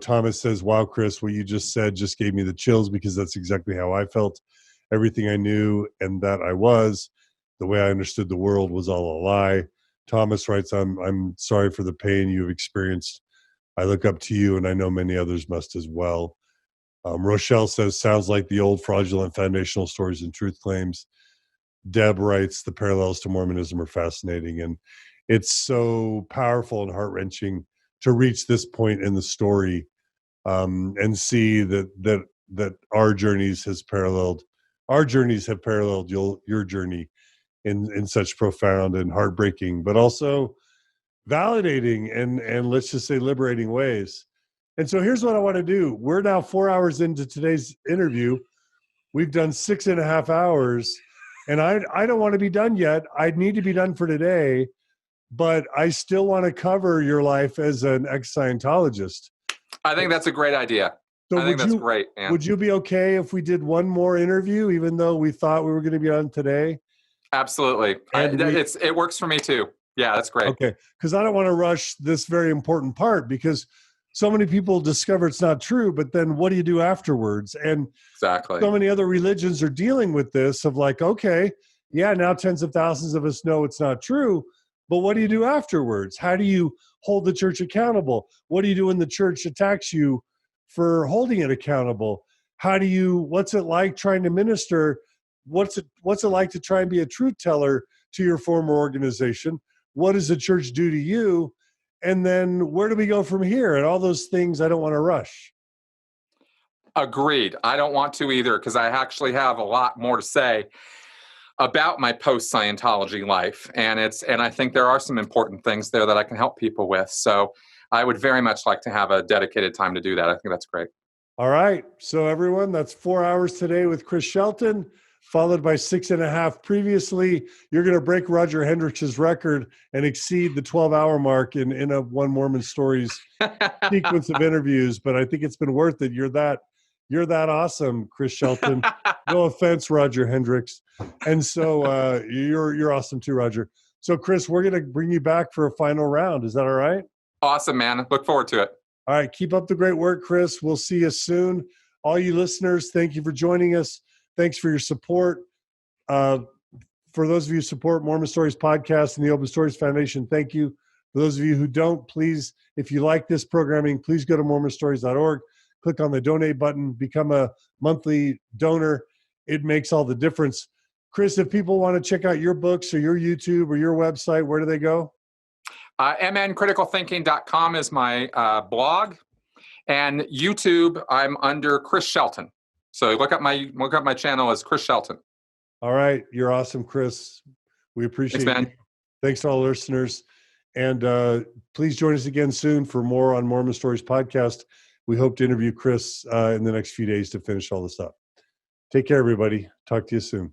B: Thomas says, wow, Chris, what you just said just gave me the chills, because that's exactly how I felt. Everything I knew and that I was, the way I understood the world, was all a lie. Thomas writes, I'm sorry for the pain you've experienced. I look up to you, and I know many others must as well. Rochelle says, sounds like the old fraudulent foundational stories and truth claims. Deb writes, the parallels to Mormonism are fascinating. And it's so powerful and heart-wrenching to reach this point in the story, and see that our journeys have paralleled your journey in such profound and heartbreaking, but also validating and let's just say liberating ways. And so here's what I want to do. We're now 4 hours into today's interview. We've done 6.5 hours, and I don't want to be done yet. I need to be done for today, but I still want to cover your life as an ex-Scientologist.
A: I think that's a great idea.
B: So
A: I think that's great, man.
B: Would you be okay if we did one more interview, even though we thought we were going to be on today?
A: Absolutely. It works for me too. Yeah, that's great.
B: Okay. Because I don't want to rush this very important part, because so many people discover it's not true, but then what do you do afterwards? And
A: exactly.
B: So many other religions are dealing with this of like, okay, yeah, now tens of thousands of us know it's not true, but what do you do afterwards? How do you hold the church accountable? What do you do when the church attacks you for holding it accountable? What's it like trying to minister? What's it like to try and be a truth teller to your former organization? What does the church do to you? And then where do we go from here? And all those things, I don't want to rush.
A: Agreed. I don't want to either, because I actually have a lot more to say about my post-Scientology life. And I think there are some important things there that I can help people with. So I would very much like to have a dedicated time to do that. I think that's great.
B: All right. So everyone, that's 4 hours today with Chris Shelton, followed by 6.5 previously. You're going to break Roger Hendricks's record and exceed the 12-hour mark in a One Mormon Stories sequence of interviews. But I think it's been worth it. You're that awesome, Chris Shelton. No offense, Roger Hendricks. And so you're awesome too, Roger. So Chris, we're going to bring you back for a final round. Is that all right?
A: Awesome, man. Look forward to it.
B: All right. Keep up the great work, Chris. We'll see you soon. All you listeners, thank you for joining us. Thanks for your support. For those of you who support Mormon Stories Podcast and the Open Stories Foundation, thank you. For those of you who don't, please, if you like this programming, please go to mormonstories.org, click on the donate button, become a monthly donor. It makes all the difference. Chris, if people want to check out your books or your YouTube or your website, where do they go?
A: mncriticalthinking.com is my blog, and YouTube, I'm under Chris Shelton. So look up my channel as Chris Shelton.
B: All right. You're awesome, Chris. We appreciate
A: Thanks, man.
B: you. Thanks to all the listeners. And please join us again soon for more on Mormon Stories Podcast. We hope to interview Chris in the next few days to finish all this up. Take care, everybody. Talk to you soon.